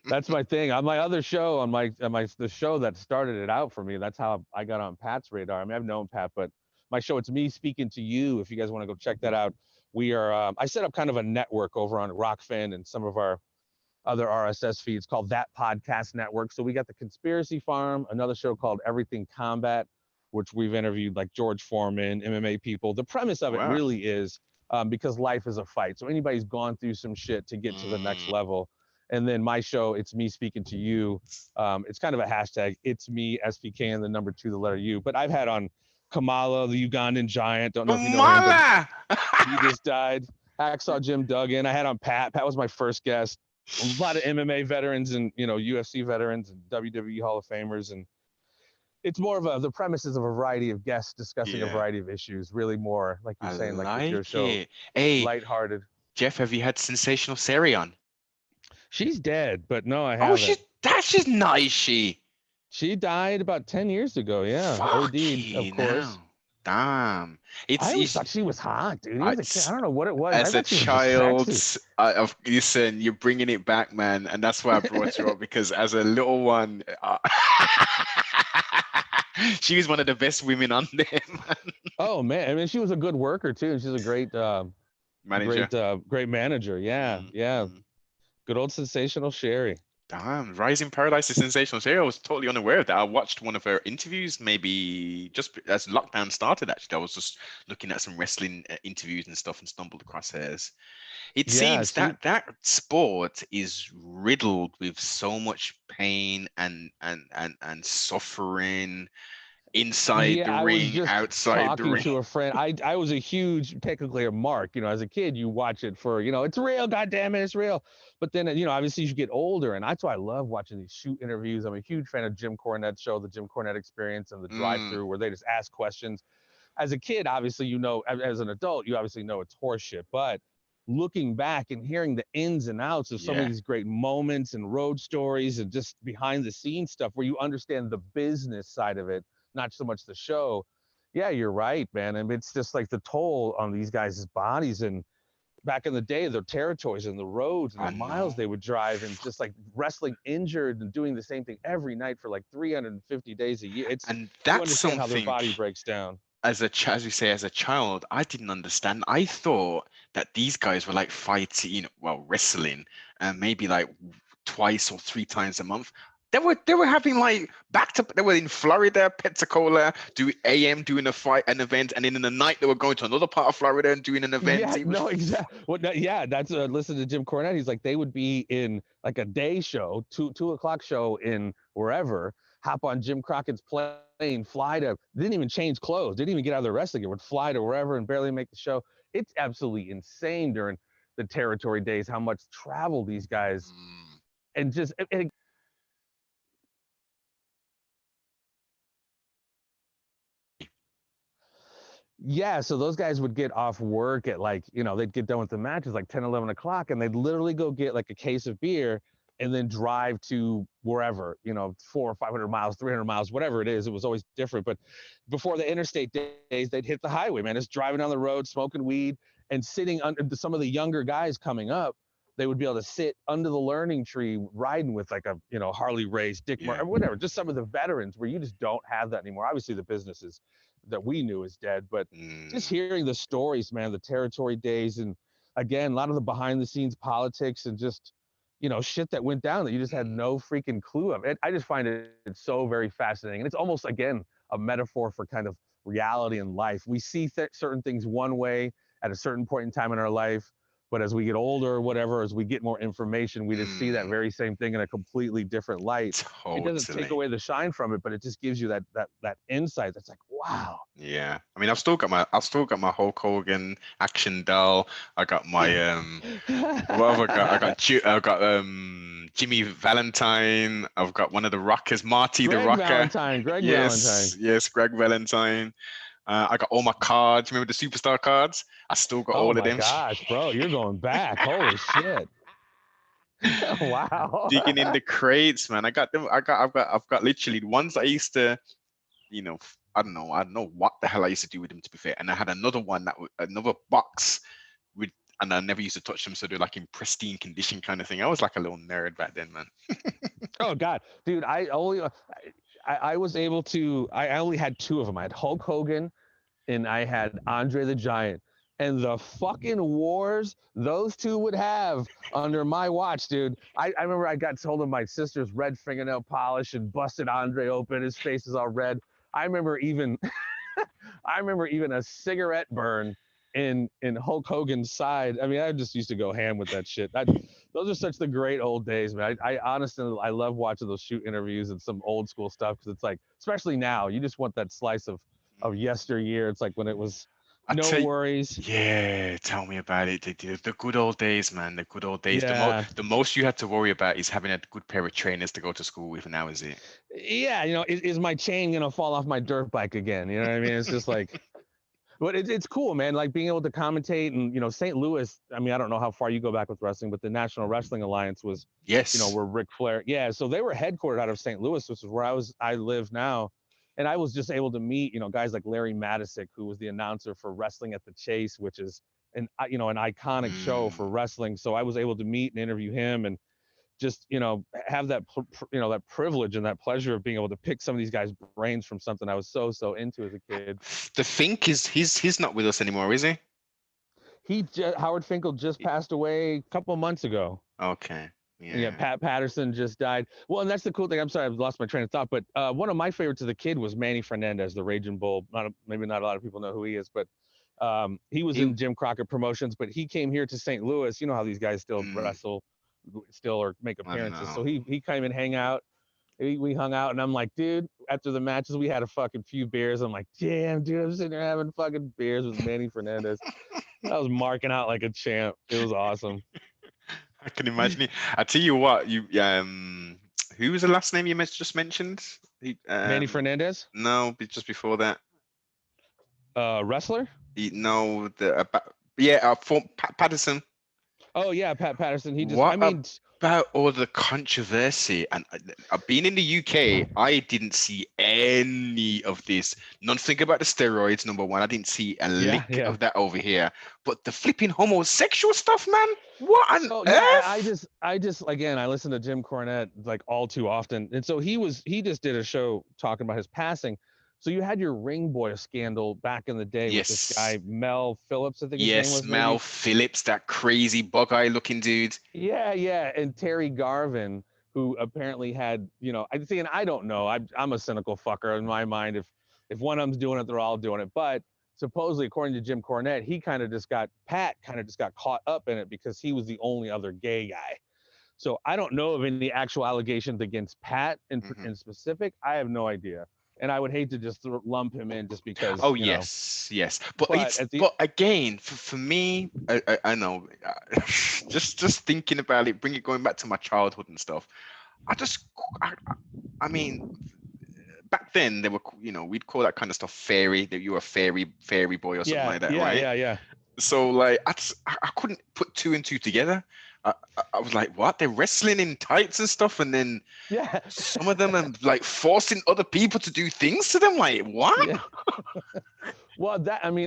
that's my thing. On my other show, the show that started it out for me, that's how I got on Pat's radar. I mean, I've known Pat, but my show, It's Me Speaking to You. If you guys want to go check that out, we are. I set up kind of a network over on Rockfin and some of our other RSS feeds called That Podcast Network. So we got the Conspiracy Farm, another show called Everything Combat, which we've interviewed like George Foreman, MMA people. The premise of it really is because life is a fight. So anybody's gone through some shit to get to the next level. And then my show, It's Me Speaking to You. It's kind of a hashtag. It's me, SPK, and the number 2, the letter U. But I've had on Kamala, the Ugandan giant. Don't know if you know him, but he just died. Hacksaw Jim Duggan. I had on Pat. Pat was my first guest. A lot of MMA veterans and UFC veterans and WWE Hall of Famers, and it's more of the premises of a variety of guests discussing a variety of issues. Really more like you're saying, like with your show, lighthearted. Jeff, have you had Sensational Sari on? She's dead, but no, I haven't. She's nice. She died about 10 years ago. Yeah, OD'd, of course. Damn. I always thought she was hot, dude. I don't know what it was. As a child, listen, you're bringing it back, man. And that's why I brought her up, because as a little one, she was one of the best women on there, man. Oh, man. I mean, she was a good worker, too. She's a great manager. Great manager. Yeah, yeah. Good old Sensational Sherry. Damn, Rising Paradise is Sensational Sherry. I was totally unaware of that. I watched one of her interviews maybe just as lockdown started, actually. I was just looking at some wrestling interviews and stuff and stumbled across hers. It seems that sport is riddled with so much pain and suffering inside the ring, outside the ring. Talking to a friend, I was a huge, technically a mark, as a kid, you watch it for, it's real, goddammit, it's real. But then, obviously you get older, and that's why I love watching these shoot interviews. I'm a huge fan of Jim Cornette's show, The Jim Cornette Experience, and the drive-through where they just ask questions. As a kid, obviously, as an adult, you obviously know it's horseshit, but looking back and hearing the ins and outs of some of these great moments and road stories and just behind the scenes stuff where you understand the business side of it, not so much the show. Yeah, you're right, man. And it's just like the toll on these guys' bodies. And back in the day, the territories and the roads and the miles they would drive, and just like wrestling injured and doing the same thing every night for like 350 days a year. And that's something how their body breaks down. As you say, as a child, I didn't understand. I thought that these guys were like fighting, well, wrestling, and maybe like twice or three times a month. They were having like they were in Florida, Pensacola, doing an event, and then in the night they were going to another part of Florida and doing an event. Yeah, It was no, exactly. Well, yeah, that's listen to Jim Cornette. He's like, they would be in like a day show, 2 o'clock show in wherever, hop on Jim Crockett's plane, fly to, didn't even change clothes, didn't even get out of the wrestling gear, would fly to wherever and barely make the show. It's absolutely insane during the territory days how much travel these guys and just and yeah, so those guys would get off work at like, they'd get done with the matches like 10, 11 o'clock, and they'd literally go get like a case of beer and then drive to wherever, 400 or 500 miles, 300 miles, whatever it is. It was always different. But before the interstate days, they'd hit the highway, man, just driving down the road, smoking weed and sitting under some of the younger guys coming up. They would be able to sit under the learning tree riding with like a, Harley Race, Dick Murray, whatever, just some of the veterans where you just don't have that anymore. Obviously, the businesses that we knew is dead, but just hearing the stories, man, the territory days, and again, a lot of the behind the scenes politics and just, shit that went down that you just had no freaking clue of. I just find it so very fascinating. And it's almost, again, a metaphor for kind of reality in life. We see certain things one way at a certain point in time in our life, but as we get older or whatever, as we get more information, we just see that very same thing in a completely different light. It doesn't take away the shine from it, but it just gives you that insight that's like, wow. Yeah, I mean, I've still got my Hulk Hogan action doll. I got my what have I got? I got Jimmy Valentine. I've got one of the Rockers, Marty Greg the Rocker. Greg yes, Valentine. Yes, Greg Valentine. I got all my cards. Remember the superstar cards? I still got all of them. Oh my gosh, bro, you're going back. Holy shit. Wow. Digging in the crates, man. I got them. I've got literally the ones I used to, I don't know what the hell I used to do with them, to be fair. And I had another one another box with, and I never used to touch them, so they're like in pristine condition kind of thing. I was like a little nerd back then, man. Oh God, dude, I only had two of them. I had Hulk Hogan and I had Andre the Giant. And the fucking wars those two would have under my watch, dude. I remember I got told of my sister's red fingernail polish and busted Andre open. His face is all red. I remember even a cigarette burn in Hulk Hogan's side. I mean, I just used to go ham with that shit. Those are such the great old days, man. I honestly, I love watching those shoot interviews and some old school stuff, because it's like, especially now, you just want that slice of yesteryear. It's like when it was no worries. Yeah, tell me about it. The good old days, man. The good old days. Yeah. The most you had to worry about is having a good pair of trainers to go to school with. And now is it? Yeah, is my chain gonna fall off my dirt bike again? You know what I mean? It's just like, but it's cool, man. Like being able to commentate, and St. Louis. I mean, I don't know how far you go back with wrestling, but the National Wrestling Alliance was, where Ric Flair. Yeah, so they were headquartered out of St. Louis, which is where I live now. And I was just able to meet, guys like Larry Matisic, who was the announcer for Wrestling at the Chase, which is an iconic show for wrestling. So I was able to meet and interview him, and just, have that, that privilege and that pleasure of being able to pick some of these guys' brains from something I was so into as a kid. The Fink he's not with us anymore, is he? Howard Finkel just passed away a couple of months ago. Okay. Yeah, Pat Patterson just died. Well, and that's the cool thing. I'm sorry, I've lost my train of thought. But one of my favorites as a kid was Manny Fernandez, the Raging Bull. Maybe not a lot of people know who he is, but he was in Jim Crockett Promotions. But he came here to St. Louis. You know how these guys still wrestle, still or make appearances. So he came and hang out. We hung out, and I'm like, dude, after the matches, we had a fucking few beers. I'm like, damn, dude, I'm sitting there having fucking beers with Manny Fernandez. I was marking out like a champ. It was awesome. I can imagine it. I tell you what, who was the last name you just mentioned? Manny Fernandez? No, just before that. Wrestler? No, Patterson. Oh yeah, Pat Patterson. He just. About all the controversy, and being in the UK, I didn't see any of this. Nothing about the steroids. Number one, I didn't see a lick of that over here. But the flipping homosexual stuff, man. What on earth? Yeah, I just again, I listen to Jim Cornette like all too often, and so he just did a show talking about his passing. So you had your ring boy scandal back in the day with this Yes. guy, Mel Phillips, I think his name Yes, was, Mel maybe. Phillips, that crazy bug-eye looking dude. Yeah, yeah. And Terry Garvin, who apparently had, I see, and I don't know. I'm a cynical fucker in my mind. If one of them's doing it, they're all doing it. But supposedly, according to Jim Cornette, Pat kind of just got caught up in it because he was the only other gay guy. So I don't know of any actual allegations against Pat in specific. I have no idea. And I would hate to just lump him in just because, Oh yes, yes. But But at the but again, for me, I know, just thinking about it, going back to my childhood and stuff. I just, I, I mean, back then they were, we'd call that kind of stuff fairy. That you were a fairy boy or something like that, right? yeah. So like, I couldn't put two and two together. I was like, what? They're wrestling in tights and stuff, and then Yeah. some of them are like forcing other people to do things to them. Like, what? Yeah. Well,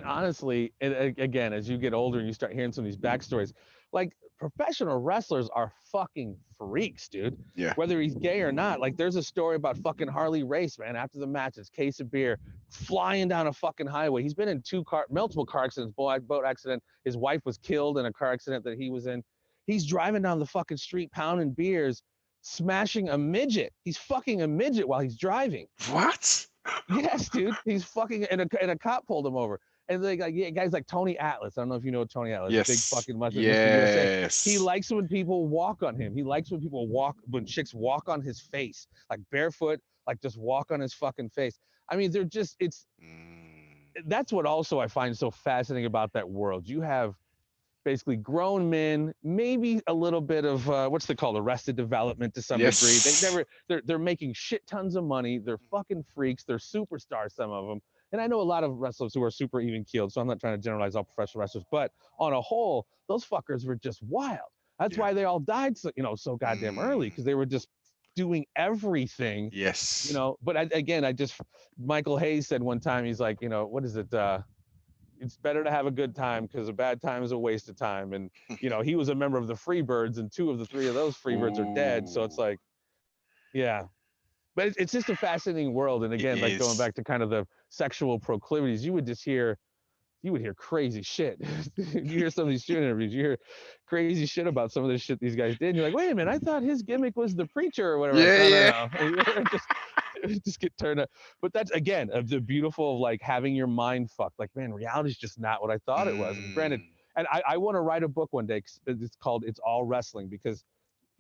honestly, again, as you get older and you start hearing some of these backstories, like professional wrestlers are fucking freaks, dude. Yeah. Whether he's gay or not. Like, there's a story about fucking Harley Race, man. After the match, it's case of beer, flying down a fucking highway. He's been in multiple car accidents, boat accident. His wife was killed in a car accident that he was in. He's driving down the fucking street, pounding beers, smashing a midget. He's fucking a midget while he's driving. What? Yes, dude. He's fucking, and a cop pulled him over. And guys like Tony Atlas. I don't know if you know Tony Atlas. Yes. Big fucking mustache, Yes. Mr. USA. He likes when people walk on him. He likes when chicks walk on his face, like barefoot, like just walk on his fucking face. I mean, that's what also I find so fascinating about that world. You have basically grown men, maybe a little bit of what's they called, arrested development to some degree. They're making shit tons of money. They're fucking freaks. They're superstars, some of them. And I know a lot of wrestlers who are super even keeled, so I'm not trying to generalize all professional wrestlers, but on a whole, those fuckers were just wild. That's why they all died so goddamn early, because they were just doing everything. Yes. But Michael Hayes said one time, he's like, what is it? It's better to have a good time because a bad time is a waste of time. And, he was a member of the Freebirds, and 2 of the 3 of those Freebirds are dead. So it's like, yeah. But it's just a fascinating world. And again, like going back to kind of the sexual proclivities, you would hear crazy shit. You hear some of these student interviews, you hear crazy shit about some of the shit these guys did. And you're like, wait a minute, I thought his gimmick was the preacher or whatever. Yeah, No. just get turned up. But that's, again, the beautiful of like having your mind fucked. Like, man, reality's just not what I thought it was. And granted, and I want to write a book one day. It's called It's All Wrestling, because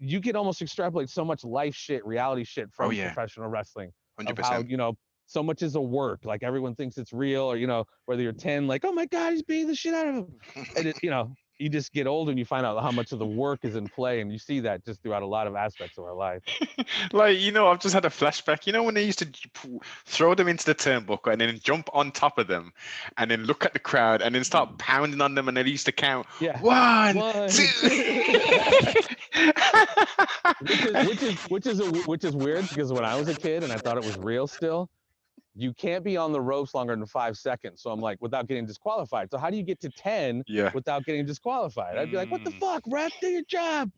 you can almost extrapolate so much life shit, reality shit from professional wrestling. 100%. Of how, so much is a work. Like, everyone thinks it's real, or, whether you're 10, like, oh my God, he's beating the shit out of him. And you just get older and you find out how much of the work is in play. And you see that just throughout a lot of aspects of our life. Like, I've just had a flashback. When they used to throw them into the turnbuckle and then jump on top of them and then look at the crowd and then start pounding on them, and they used to count 1, 2. which is weird, because when I was a kid and I thought it was real still, you can't be on the ropes longer than 5 seconds. So I'm like, without getting disqualified. So how do you get to 10 without getting disqualified? I'd be like, what the fuck, ref, do your job.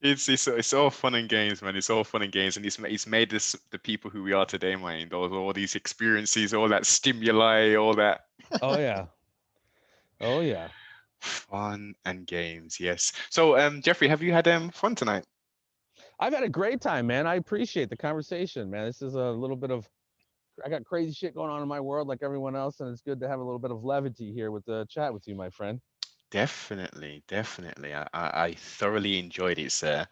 It's all fun and games, man. It's all fun and games, and it's made us the people who we are today, man. All these experiences, all that stimuli, all that. Oh yeah. Fun and games, yes. So, Jeffrey, have you had fun tonight? I've had a great time, man. I appreciate the conversation, man. This is a little bit of, I got crazy shit going on in my world like everyone else, and it's good to have a little bit of levity here with the chat with you, my friend. Definitely. I thoroughly enjoyed it, sir.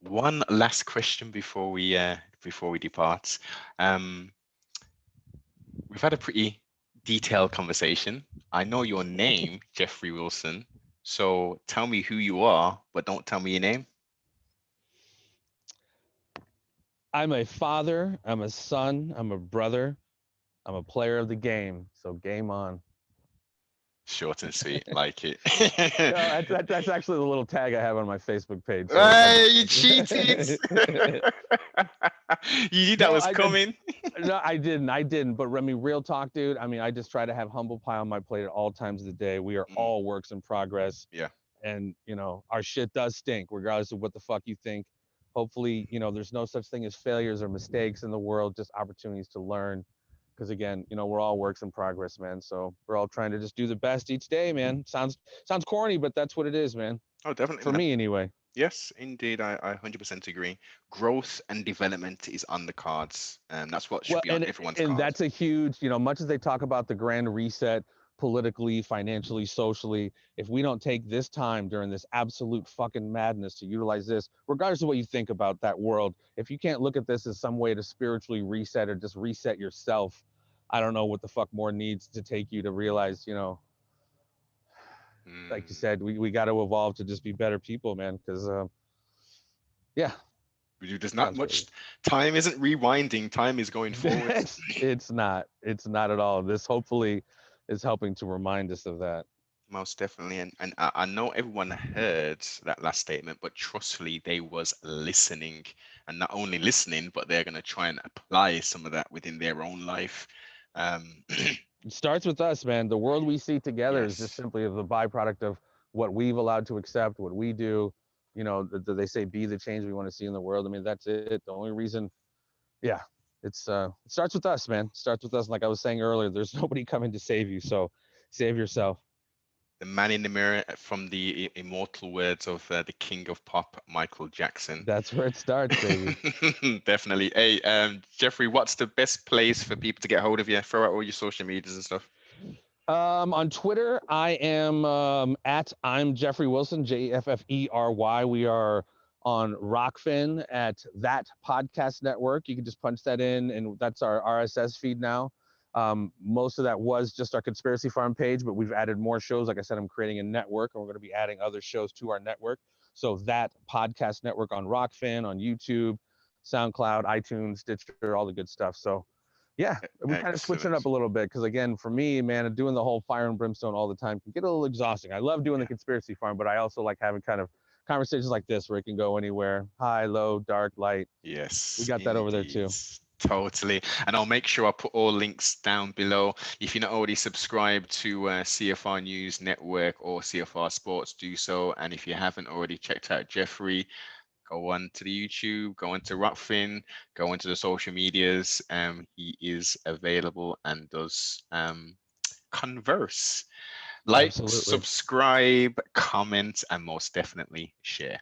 One last question before we depart. We've had a pretty detailed conversation. I know your name, Jeffrey Wilson. So tell me who you are, but don't tell me your name. I'm a father, I'm a son, I'm a brother, I'm a player of the game. So game on. Short and sweet, like it. No, that's actually the little tag I have on my Facebook page. So hey, you cheated! You knew that was coming. No, I didn't. But I mean, real talk, dude. I mean, I just try to have humble pie on my plate at all times of the day. We are all works in progress. Yeah. And our shit does stink, regardless of what the fuck you think. hopefully, there's no such thing as failures or mistakes in the world, just opportunities to learn. Because again, we're all works in progress, man. So we're all trying to just do the best each day, man. Sounds corny, but that's what it is, man. Oh, definitely, For man. me, anyway. Yes, indeed. I 100% agree. Growth and development is on the cards, and that's what should Well, be on everyone's and card. that's a huge, much as they talk about the grand reset politically, financially, socially, if we don't take this time during this absolute fucking madness to utilize this, regardless of what you think about that world, if you can't look at this as some way to spiritually reset or just reset yourself, I don't know what the fuck more needs to take you to realize, like you said, we got to evolve to just be better people, man. Because, yeah. There's not much time. Isn't rewinding. Time is going forward. It's not at all. This hopefully is helping to remind us of that. Most definitely. And I know everyone heard that last statement, but trustfully, they was listening, and not only listening, but they're going to try and apply some of that within their own life. It starts with us, man. The world we see together is just Yes. simply the byproduct of what we've allowed to accept, what we do. They say be the change we want to see in the world. I mean, that's it. The only reason, yeah, it starts with us, man. It starts with us. Like I was saying earlier, there's nobody coming to save you. So save yourself. The man in the mirror, from the immortal words of the king of pop, Michael Jackson. That's where it starts, baby. Definitely. Hey, Jeffrey, what's the best place for people to get hold of you? Throw out all your social medias and stuff. On Twitter, I am at I'm Jeffrey Wilson, Jeffery. We are on Rockfin at That Podcast Network. You can just punch that in, and that's our RSS feed now. Most of that was just our Conspiracy Farm page, but we've added more shows. Like I said, I'm creating a network, and we're going to be adding other shows to our network. So That Podcast Network on Rockfin, on YouTube, SoundCloud, iTunes, Stitcher, all the good stuff. So yeah, we kind of switch it up a little bit because, again, for me, man, doing the whole fire and brimstone all the time can get a little exhausting. I love doing the Conspiracy Farm, but I also like having kind of conversations like this where it can go anywhere, high, low, dark, light. Yes, we got that over there too. Totally. And I'll make sure I put all links down below. If you're not already subscribed to CFR News Network or CFR Sports, do so. And if you haven't already checked out Jeffrey, go on to the YouTube, go on to Rockfin, go into the social medias. He is available and does converse. Like, Absolutely. subscribe, comment, and most definitely share.